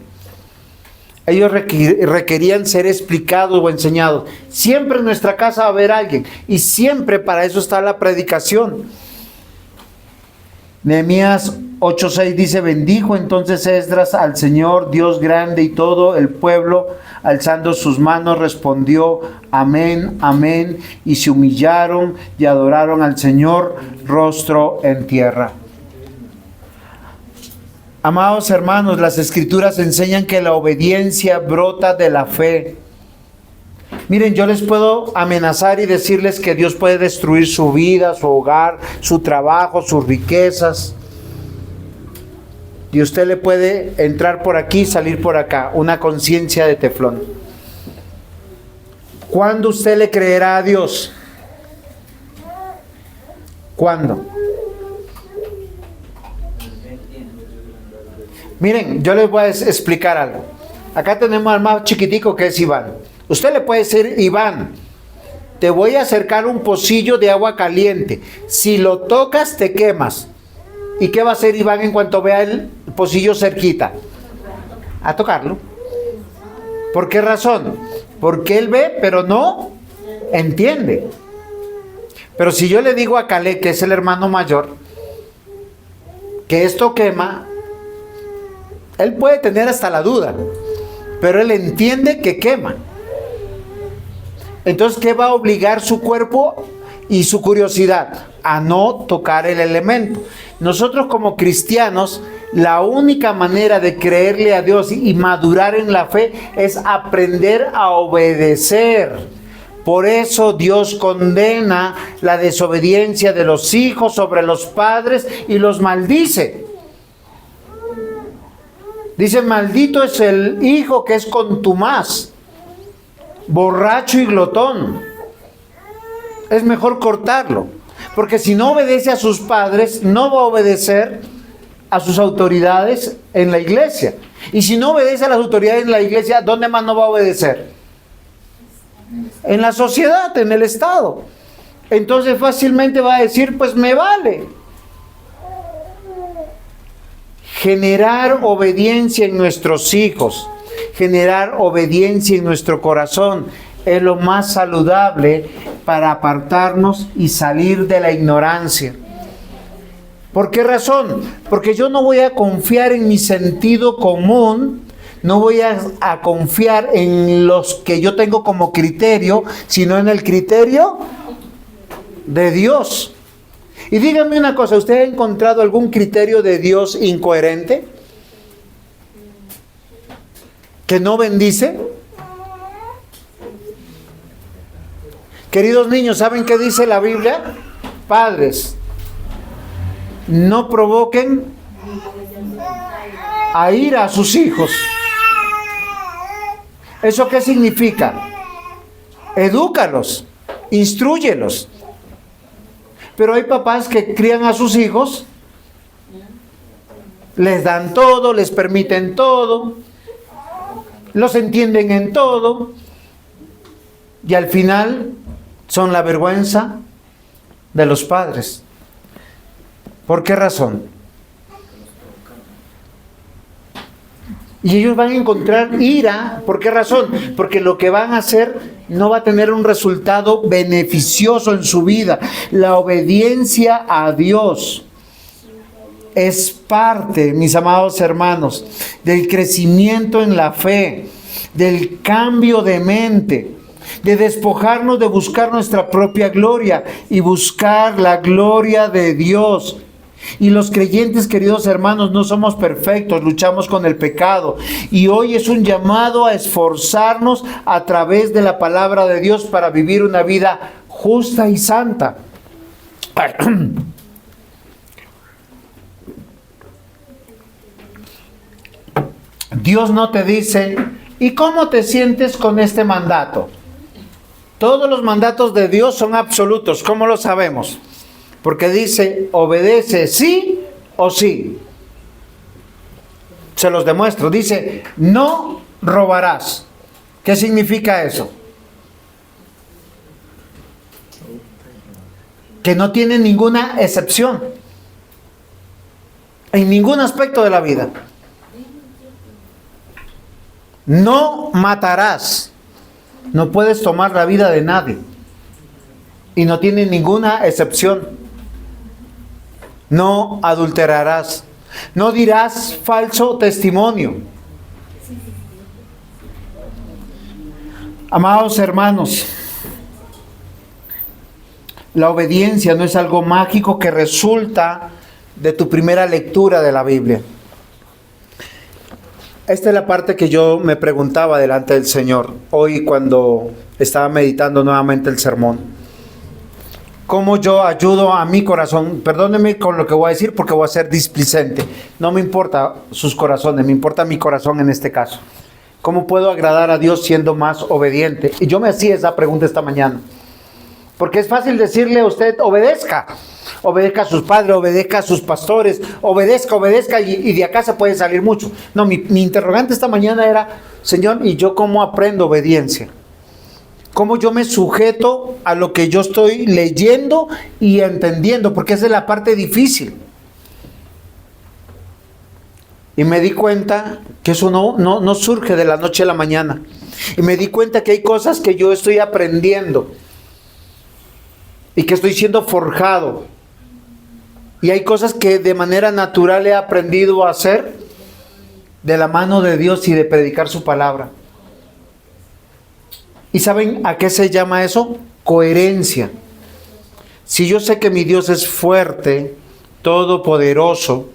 Ellos requerían ser explicados o enseñados. Siempre en nuestra casa va a haber alguien, y siempre para eso está la predicación. Nehemías 8:6 dice: bendijo entonces Esdras al Señor, Dios grande, y todo el pueblo, alzando sus manos, respondió: amén, amén, y se humillaron y adoraron al Señor, rostro en tierra. Amados hermanos, las Escrituras enseñan que la obediencia brota de la fe. Miren, yo les puedo amenazar y decirles que Dios puede destruir su vida, su hogar, su trabajo, sus riquezas. Y usted le puede entrar por aquí, salir por acá, una conciencia de teflón. ¿Cuándo usted le creerá a Dios? ¿Cuándo? Miren, yo les voy a explicar algo. Acá tenemos al más chiquitico, que es Iván. Usted le puede decir: Iván, te voy a acercar un pocillo de agua caliente. Si lo tocas, te quemas. ¿Y qué va a hacer Iván en cuanto vea el pocillo cerquita? A tocarlo. ¿Por qué razón? Porque él ve, pero no entiende. Pero si yo le digo a Caleb, que es el hermano mayor, que esto quema, él puede tener hasta la duda, pero él entiende que quema. Entonces, ¿qué va a obligar su cuerpo y su curiosidad? A no tocar el elemento. Nosotros como cristianos, la única manera de creerle a Dios y madurar en la fe es aprender a obedecer. Por eso Dios condena la desobediencia de los hijos sobre los padres y los maldice. Dice: maldito es el hijo que es contumaz, borracho y glotón. Es mejor cortarlo, porque si no obedece a sus padres, no va a obedecer a sus autoridades en la iglesia. Y si no obedece a las autoridades en la iglesia, ¿dónde más no va a obedecer? En la sociedad, en el Estado. Entonces fácilmente va a decir: pues me vale. Generar obediencia en nuestros hijos, generar obediencia en nuestro corazón, es lo más saludable para apartarnos y salir de la ignorancia. ¿Por qué razón? Porque yo no voy a confiar en mi sentido común, no voy a confiar en los que yo tengo como criterio, sino en el criterio de Dios. Y díganme una cosa, ¿usted ha encontrado algún criterio de Dios incoherente? ¿Que no bendice? Queridos niños, ¿saben qué dice la Biblia? Padres, no provoquen a ira a sus hijos. ¿Eso qué significa? Edúcalos, instrúyelos. Pero hay papás que crían a sus hijos, les dan todo, les permiten todo, los entienden en todo, y al final son la vergüenza de los padres. ¿Por qué razón? Y ellos van a encontrar ira. ¿Por qué razón? Porque lo que van a hacer no va a tener un resultado beneficioso en su vida. La obediencia a Dios es parte, mis amados hermanos, del crecimiento en la fe, del cambio de mente, de despojarnos de buscar nuestra propia gloria y buscar la gloria de Dios. Y los creyentes, queridos hermanos, no somos perfectos, luchamos con el pecado. Y hoy es un llamado a esforzarnos a través de la palabra de Dios para vivir una vida justa y santa. Dios no te dice, ¿y cómo te sientes con este mandato? Todos los mandatos de Dios son absolutos. ¿Cómo lo sabemos? Porque dice, obedece sí o sí. Se los demuestro. Dice, no robarás. ¿Qué significa eso? Que no tiene ninguna excepción en ningún aspecto de la vida. No matarás. No puedes tomar la vida de nadie. Y no tiene ninguna excepción. No adulterarás. No dirás falso testimonio. Amados hermanos, la obediencia no es algo mágico que resulta de tu primera lectura de la Biblia. Esta es la parte que yo me preguntaba delante del Señor hoy cuando estaba meditando nuevamente el sermón. ¿Cómo yo ayudo a mi corazón? Perdónenme con lo que voy a decir porque voy a ser displicente. No me importa sus corazones, me importa mi corazón en este caso. ¿Cómo puedo agradar a Dios siendo más obediente? Y yo me hacía esa pregunta esta mañana. Porque es fácil decirle a usted, obedezca. Obedezca a sus padres, obedezca a sus pastores, obedezca y de acá se puede salir mucho. No, mi interrogante esta mañana era, Señor, ¿y yo cómo aprendo obediencia? ¿Cómo yo me sujeto a lo que yo estoy leyendo y entendiendo? Porque esa es la parte difícil. Y me di cuenta que eso no surge de la noche a la mañana. Y me di cuenta que hay cosas que yo estoy aprendiendo y que estoy siendo forjado. Y hay cosas que de manera natural he aprendido a hacer de la mano de Dios y de predicar su palabra. ¿Y saben a qué se llama eso? Coherencia. Si yo sé que mi Dios es fuerte, todopoderoso,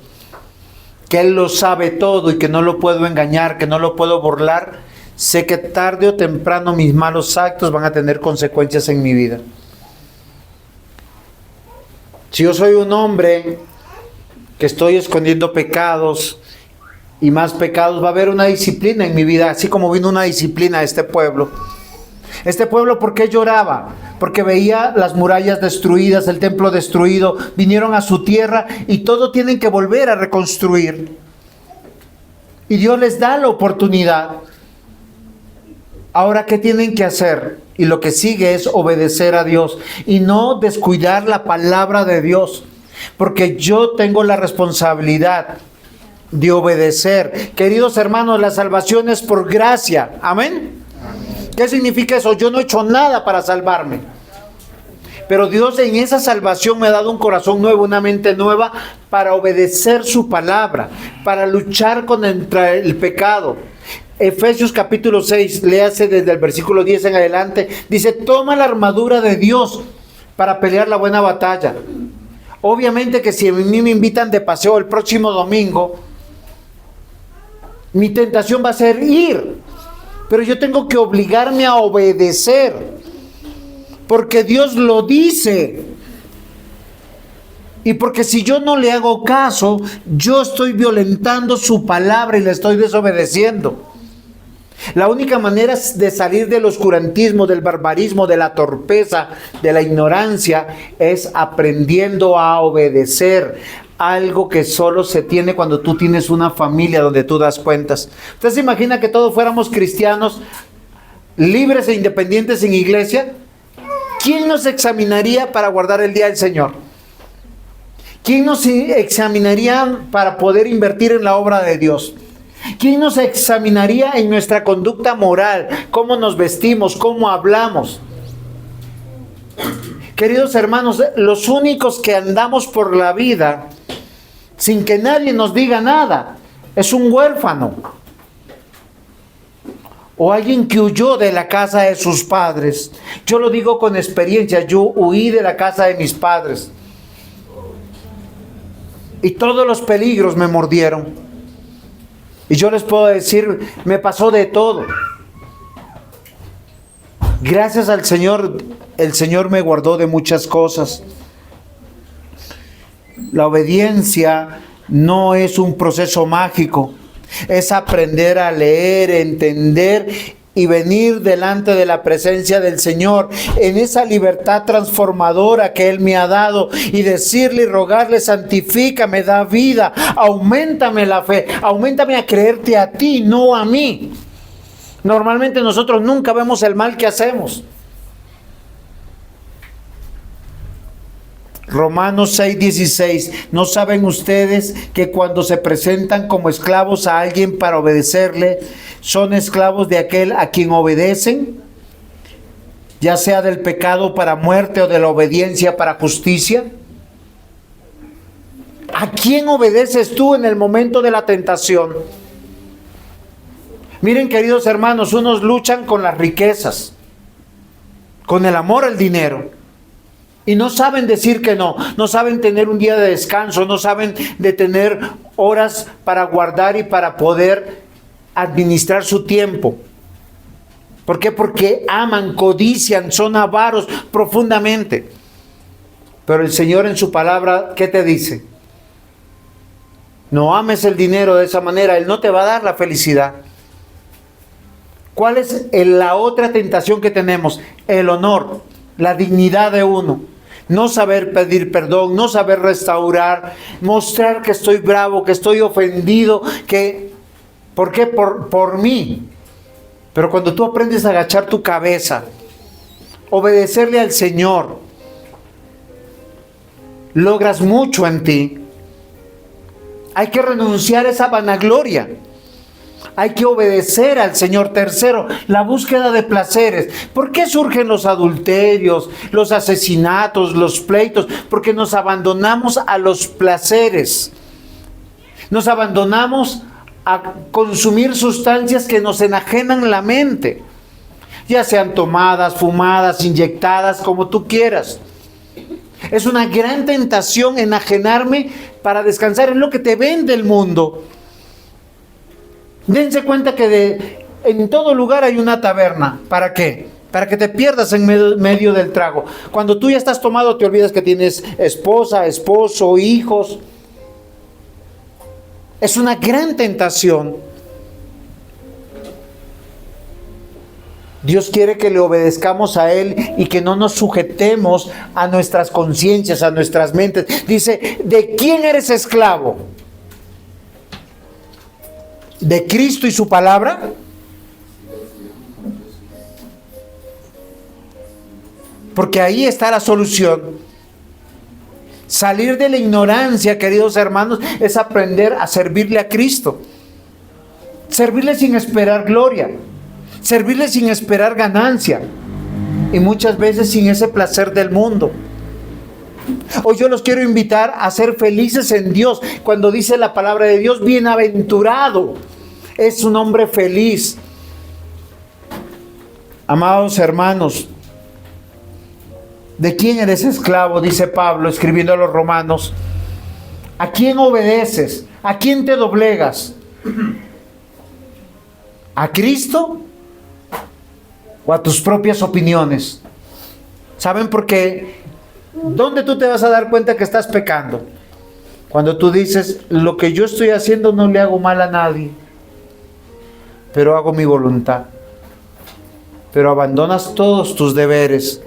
que Él lo sabe todo y que no lo puedo engañar, que no lo puedo burlar, sé que tarde o temprano mis malos actos van a tener consecuencias en mi vida. Si yo soy un hombre que estoy escondiendo pecados y más pecados, va a haber una disciplina en mi vida, así como vino una disciplina a este pueblo. Este pueblo, ¿por qué lloraba? Porque veía las murallas destruidas, el templo destruido, vinieron a su tierra y todo tienen que volver a reconstruir. Y Dios les da la oportunidad. Ahora, ¿qué tienen que hacer? Y lo que sigue es obedecer a Dios y no descuidar la palabra de Dios, porque yo tengo la responsabilidad de obedecer. Queridos hermanos, la salvación es por gracia. Amén. ¿Qué significa eso? Yo no he hecho nada para salvarme. Pero Dios en esa salvación me ha dado un corazón nuevo, una mente nueva para obedecer su palabra, para luchar contra el pecado. Efesios capítulo 6, léase desde el versículo 10 en adelante, dice, toma la armadura de Dios para pelear la buena batalla. Obviamente que si a mí me invitan de paseo el próximo domingo, mi tentación va a ser ir. Pero yo tengo que obligarme a obedecer, porque Dios lo dice. Y porque si yo no le hago caso, yo estoy violentando su palabra y le estoy desobedeciendo. La única manera de salir del oscurantismo, del barbarismo, de la torpeza, de la ignorancia, es aprendiendo a obedecer. Algo que solo se tiene cuando tú tienes una familia donde tú das cuentas. Usted se imagina que todos fuéramos cristianos libres e independientes sin iglesia, ¿quién nos examinaría para guardar el día del Señor? ¿Quién nos examinaría para poder invertir en la obra de Dios? ¿Quién nos examinaría en nuestra conducta moral? ¿Cómo nos vestimos? ¿Cómo hablamos? Queridos hermanos, los únicos que andamos por la vida sin que nadie nos diga nada es un huérfano o alguien que huyó de la casa de sus padres. Yo lo digo con experiencia, yo huí de la casa de mis padres y todos los peligros me mordieron. Y yo les puedo decir, me pasó de todo. Gracias al Señor, el Señor me guardó de muchas cosas. La obediencia no es un proceso mágico, es aprender a leer, entender y venir delante de la presencia del Señor en esa libertad transformadora que Él me ha dado y decirle y rogarle: santifícame, da vida, auméntame la fe, auméntame a creerte a ti, no a mí. Normalmente nosotros nunca vemos el mal que hacemos. Romanos 6:16. ¿No saben ustedes que cuando se presentan como esclavos a alguien para obedecerle, son esclavos de aquel a quien obedecen? Ya sea del pecado para muerte o de la obediencia para justicia. ¿A quién obedeces tú en el momento de la tentación? Miren, queridos hermanos, unos luchan con las riquezas, con el amor al dinero. Y no saben decir que no, no saben tener un día de descanso, no saben de tener horas para guardar y para poder administrar su tiempo. ¿Por qué? Porque aman, codician, son avaros profundamente. Pero el Señor en su palabra, ¿qué te dice? No ames el dinero de esa manera, Él no te va a dar la felicidad. ¿Cuál es la otra tentación que tenemos? El honor, la dignidad de uno. No saber pedir perdón, no saber restaurar, mostrar que estoy bravo, que estoy ofendido, que... ¿Por qué? Por mí. Pero cuando tú aprendes a agachar tu cabeza, obedecerle al Señor, logras mucho en ti. Hay que renunciar a esa vanagloria. Hay que obedecer al Señor. Tercero, la búsqueda de placeres. ¿Por qué surgen los adulterios, los asesinatos, los pleitos? Porque nos abandonamos a los placeres. Nos abandonamos a consumir sustancias que nos enajenan la mente. Ya sean tomadas, fumadas, inyectadas, como tú quieras. Es una gran tentación enajenarme para descansar. Es lo que te vende el mundo. Dense cuenta que en todo lugar hay una taberna. ¿Para qué? Para que te pierdas en medio del trago. Cuando tú ya estás tomado, te olvidas que tienes esposa, esposo, hijos. Es una gran tentación. Dios quiere que le obedezcamos a Él y que no nos sujetemos a nuestras conciencias, a nuestras mentes. Dice, ¿de quién eres esclavo? ¿De Cristo y su palabra? Porque ahí está la solución. Salir de la ignorancia, queridos hermanos, es aprender a servirle a Cristo. Servirle sin esperar gloria. Servirle sin esperar ganancia. Y muchas veces sin ese placer del mundo. Hoy yo los quiero invitar a ser felices en Dios. Cuando dice la palabra de Dios, bienaventurado es un hombre feliz. Amados hermanos, ¿de quién eres esclavo? Dice Pablo escribiendo a los romanos. ¿A quién obedeces? ¿A quién te doblegas? ¿A Cristo o a tus propias opiniones? ¿Saben por qué? ¿Dónde tú te vas a dar cuenta que estás pecando? Cuando tú dices, lo que yo estoy haciendo no le hago mal a nadie, pero hago mi voluntad. Pero abandonas todos tus deberes.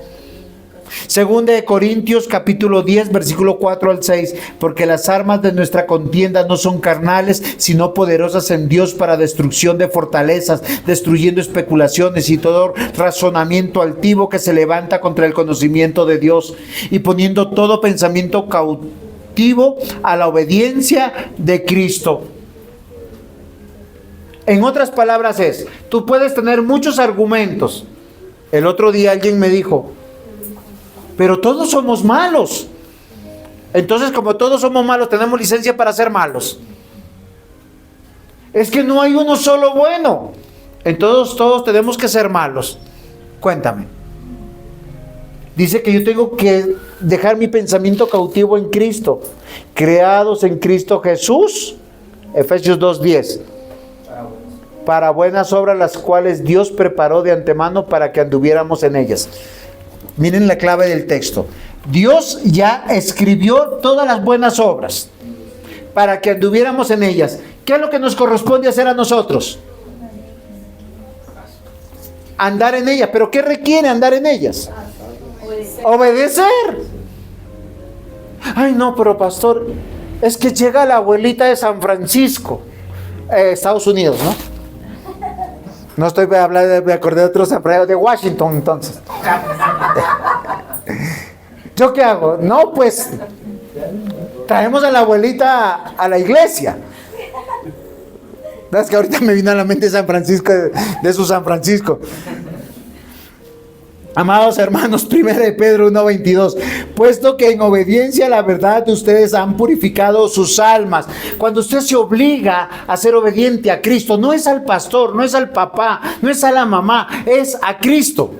Segunda de Corintios capítulo 10 versículo 4 al 6, porque las armas de nuestra contienda no son carnales, sino poderosas en Dios para destrucción de fortalezas, destruyendo especulaciones y todo razonamiento altivo que se levanta contra el conocimiento de Dios, y poniendo todo pensamiento cautivo a la obediencia de Cristo. En otras palabras tú puedes tener muchos argumentos. El otro día alguien me dijo, pero todos somos malos. Entonces, como todos somos malos, tenemos licencia para ser malos. Es que no hay uno solo bueno. Entonces todos tenemos que ser malos. Cuéntame. Dice que yo tengo que dejar mi pensamiento cautivo en Cristo, creados en Cristo Jesús. Efesios 2:10. Para buenas obras, las cuales Dios preparó de antemano para que anduviéramos en ellas. Miren la clave del texto. Dios ya escribió todas las buenas obras para que anduviéramos en ellas. ¿Qué es lo que nos corresponde hacer a nosotros? Andar en ellas. ¿Pero qué requiere andar en ellas? Obedecer. Ay, no, pero pastor, es que llega la abuelita de San Francisco, Estados Unidos, ¿no? No estoy hablando, me acordé de otros empleados de Washington, entonces. ¿Yo qué hago? No, pues traemos a la abuelita a la iglesia. Es que ahorita me vino a la mente San Francisco, de su San Francisco. Amados hermanos, 1 de Pedro 1:22, puesto que en obediencia a la verdad ustedes han purificado sus almas. Cuando usted se obliga a ser obediente a Cristo, no es al pastor, no es al papá, no es a la mamá, es a Cristo.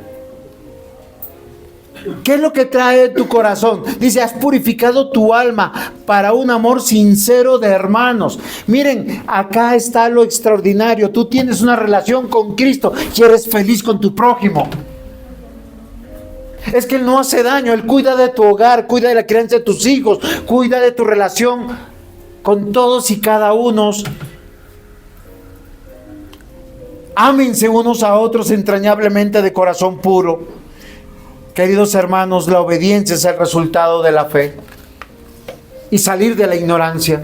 ¿Qué es lo que trae tu corazón? Dice, has purificado tu alma para un amor sincero de hermanos. Miren, acá está lo extraordinario. Tú tienes una relación con Cristo y eres feliz con tu prójimo. Es que Él no hace daño, Él cuida de tu hogar, cuida de la crianza de tus hijos, cuida de tu relación con todos y cada uno. Ámense unos a otros entrañablemente de corazón puro. Queridos hermanos, la obediencia es el resultado de la fe y salir de la ignorancia.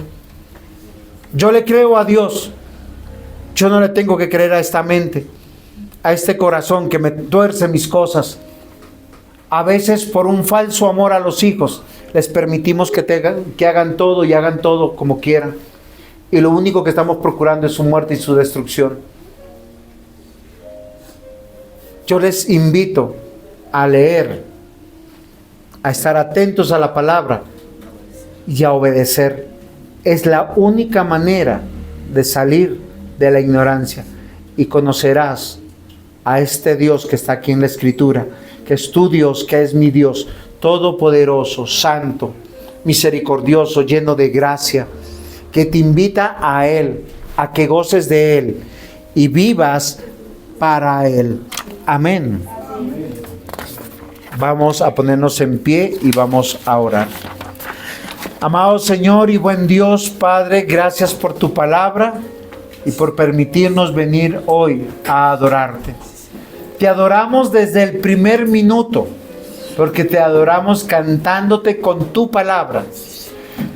Yo le creo a Dios, yo no le tengo que creer a esta mente, a este corazón que me tuerce mis cosas. A veces por un falso amor a los hijos les permitimos que hagan todo y hagan todo como quieran, y lo único que estamos procurando es su muerte y su destrucción. Yo les invito a leer, a estar atentos a la palabra y a obedecer. Es la única manera de salir de la ignorancia, y conocerás a este Dios que está aquí en la Escritura, que es tu Dios, que es mi Dios, todopoderoso, santo, misericordioso, lleno de gracia, que te invita a Él, a que goces de Él y vivas para Él. Amén. Vamos a ponernos en pie y vamos a orar. Amado Señor y buen Dios, Padre, gracias por tu palabra y por permitirnos venir hoy a adorarte. Te adoramos desde el primer minuto, porque te adoramos cantándote con tu palabra.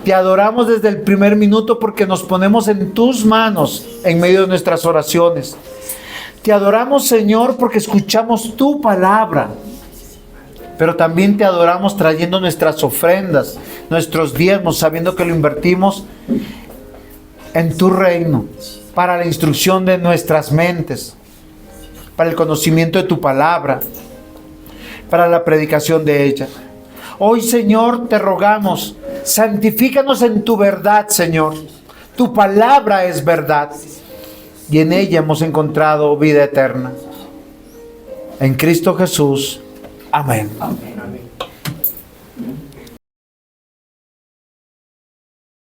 Te adoramos desde el primer minuto porque nos ponemos en tus manos en medio de nuestras oraciones. Te adoramos, Señor, porque escuchamos tu palabra. Pero también te adoramos trayendo nuestras ofrendas, nuestros diezmos, sabiendo que lo invertimos en tu reino, para la instrucción de nuestras mentes, para el conocimiento de tu palabra, para la predicación de ella. Hoy, Señor, te rogamos, santifícanos en tu verdad, Señor. Tu palabra es verdad y en ella hemos encontrado vida eterna. En Cristo Jesús. Amén.